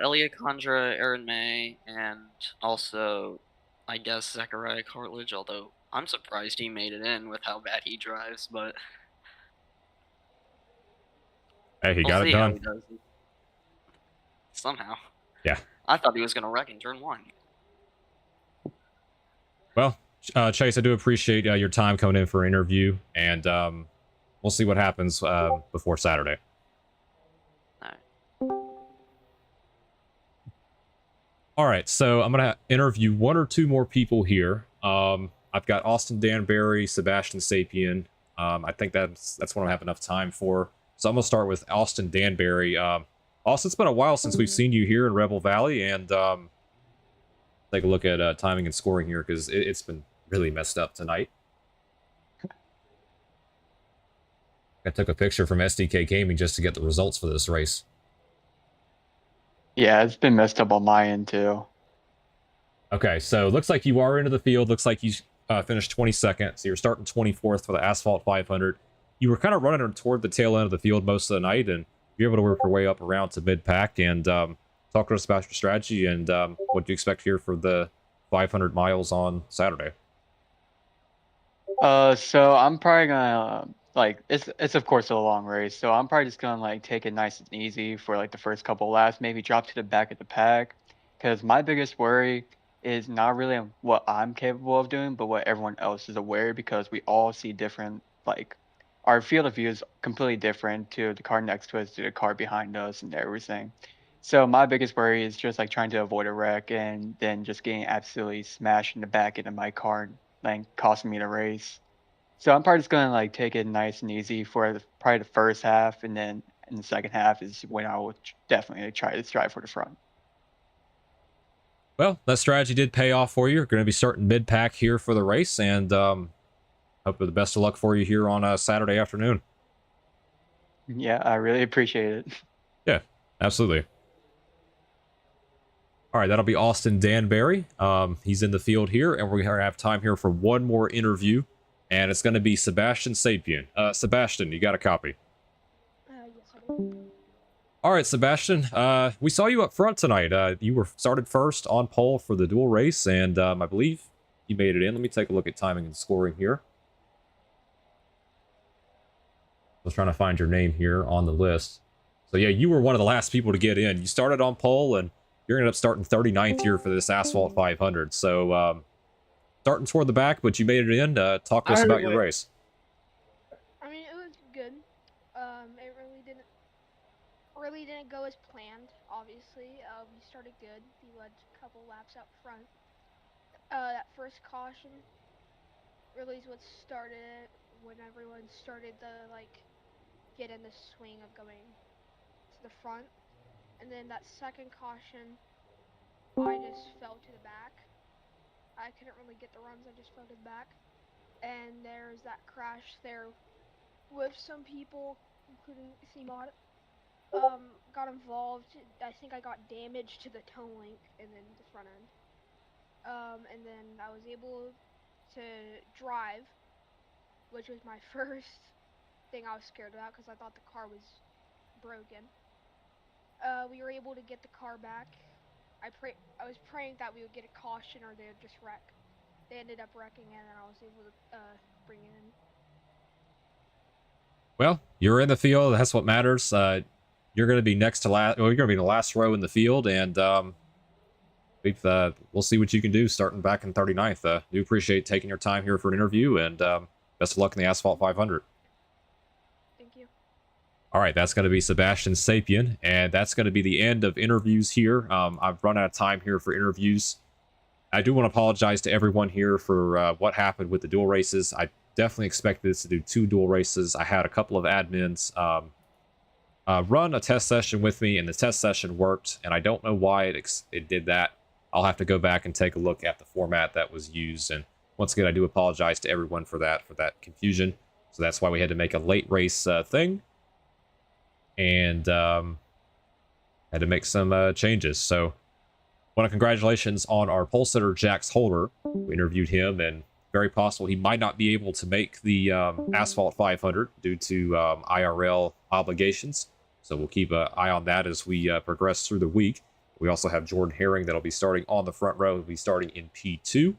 Elliot Condra, Aaron May, and also, I guess, Zachariah Cartledge, although I'm surprised he made it in with how bad he drives, but... Hey, he got it done. He does. Somehow. Yeah. I thought he was going to wreck in turn 1. Well, Chase, I do appreciate your time coming in for an interview, and we'll see what happens before Saturday. All right, so I'm going to interview one or two more people here. I've got Austin Danbury, Sebastian Sapien. I think that's what I have enough time for. So I'm going to start with Austin Danbury. Austin, it's been a while since we've seen you here in Rebel Valley, and take a look at timing and scoring here because it's been really messed up tonight. I took a picture from SDK Gaming just to get the results for this race. Yeah, it's been messed up on my end too. Okay, so looks like you are into the field. Looks like you finished 22nd. So you're starting 24th for the Asphalt 500. You were kind of running toward the tail end of the field most of the night, and you're able to work your way up around to mid-pack and talk to us about your strategy and what do you expect here for the 500 miles on Saturday. So I'm probably gonna it's of course a long race, so I'm probably just gonna like take it nice and easy for like the first couple laps, maybe drop to the back of the pack, because my biggest worry is not really what I'm capable of doing, but what everyone else is aware, because we all see different, like our field of view is completely different to the car next to us, to the car behind us, and everything. So my biggest worry is just like trying to avoid a wreck and then just getting absolutely smashed in the back into my car, like costing me the race. So I'm probably just gonna like take it nice and easy for probably the first half, and then in the second half is when I will definitely try to strive for the front. Well, that strategy did pay off for you. You're going to be starting mid-pack here for the race, and hope for the best of luck for you here on Saturday afternoon. Yeah, I really appreciate it. Yeah, absolutely. All right, that'll be Austin Danbury. He's in the field here, and we're going to have time here for one more interview, and it's going to be Sebastian Sapien. Sebastian, you got a copy? Yes, I do. All right, Sebastian. We saw you up front tonight. You were started first on pole for the dual race, and I believe you made it in. Let me take a look at timing and scoring here. I was trying to find your name here on the list. So yeah, you were one of the last people to get in. You started on pole, and you're ended up starting 39th here for this Asphalt 500. So starting toward the back, but you made it in. Talk to us about your race. I mean, it was good. It really didn't go as planned. Obviously, we started good. We led a couple laps out front. That first caution really is what started it. When everyone started to get in the swing of going to the front, and then that second caution, I just fell to the back. I couldn't really get the runs. I just fell to the back, and there's that crash there with some people, including C-Mod. Got involved. I think I got damage to the toe link and then the front end. And then I was able to drive, which was my first thing I was scared about because I thought the car was broken. We were able to get the car back. I was praying that we would get a caution or they would just wreck. They ended up wrecking it, and I was able to bring it in. Well, you're in the field. That's what matters. You're going to be next to last. Well, you're going to be in the last row in the field, and we'll see what you can do starting back in 39th. Do appreciate taking your time here for an interview, and best of luck in the Asphalt 500. Thank you. All right, that's going to be Sebastian Sapien, and that's going to be the end of interviews here. I've run out of time here for interviews. I do want to apologize to everyone here for what happened with the dual races. I definitely expected this to do 2 dual races. I had a couple of admins run a test session with me, and the test session worked, and I don't know why it did that. I'll have to go back and take a look at the format that was used, and once again, I do apologize to everyone for that confusion. So that's why we had to make a late race thing, and had to make some changes. So want to congratulations on our pole sitter, Jax Holder. We interviewed him, and very possible he might not be able to make the Asphalt 500 due to IRL obligations. So we'll keep an eye on that as we progress through the week. We also have Jordan Herring that'll be starting on the front row. He'll be starting in P2.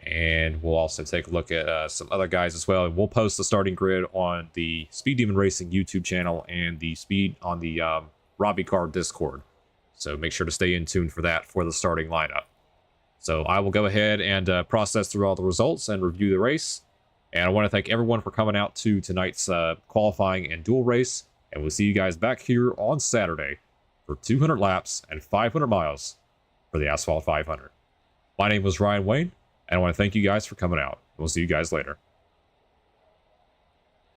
And we'll also take a look at some other guys as well. And we'll post the starting grid on the Speed Demon Racing YouTube channel and the Robbie Car Discord. So make sure to stay in tune for that for the starting lineup. So I will go ahead and process through all the results and review the race. And I want to thank everyone for coming out to tonight's qualifying and dual race. And we'll see you guys back here on Saturday for 200 laps and 500 miles for the Asphalt 500. My name was Ryan Wayne, and I want to thank you guys for coming out. We'll see you guys later.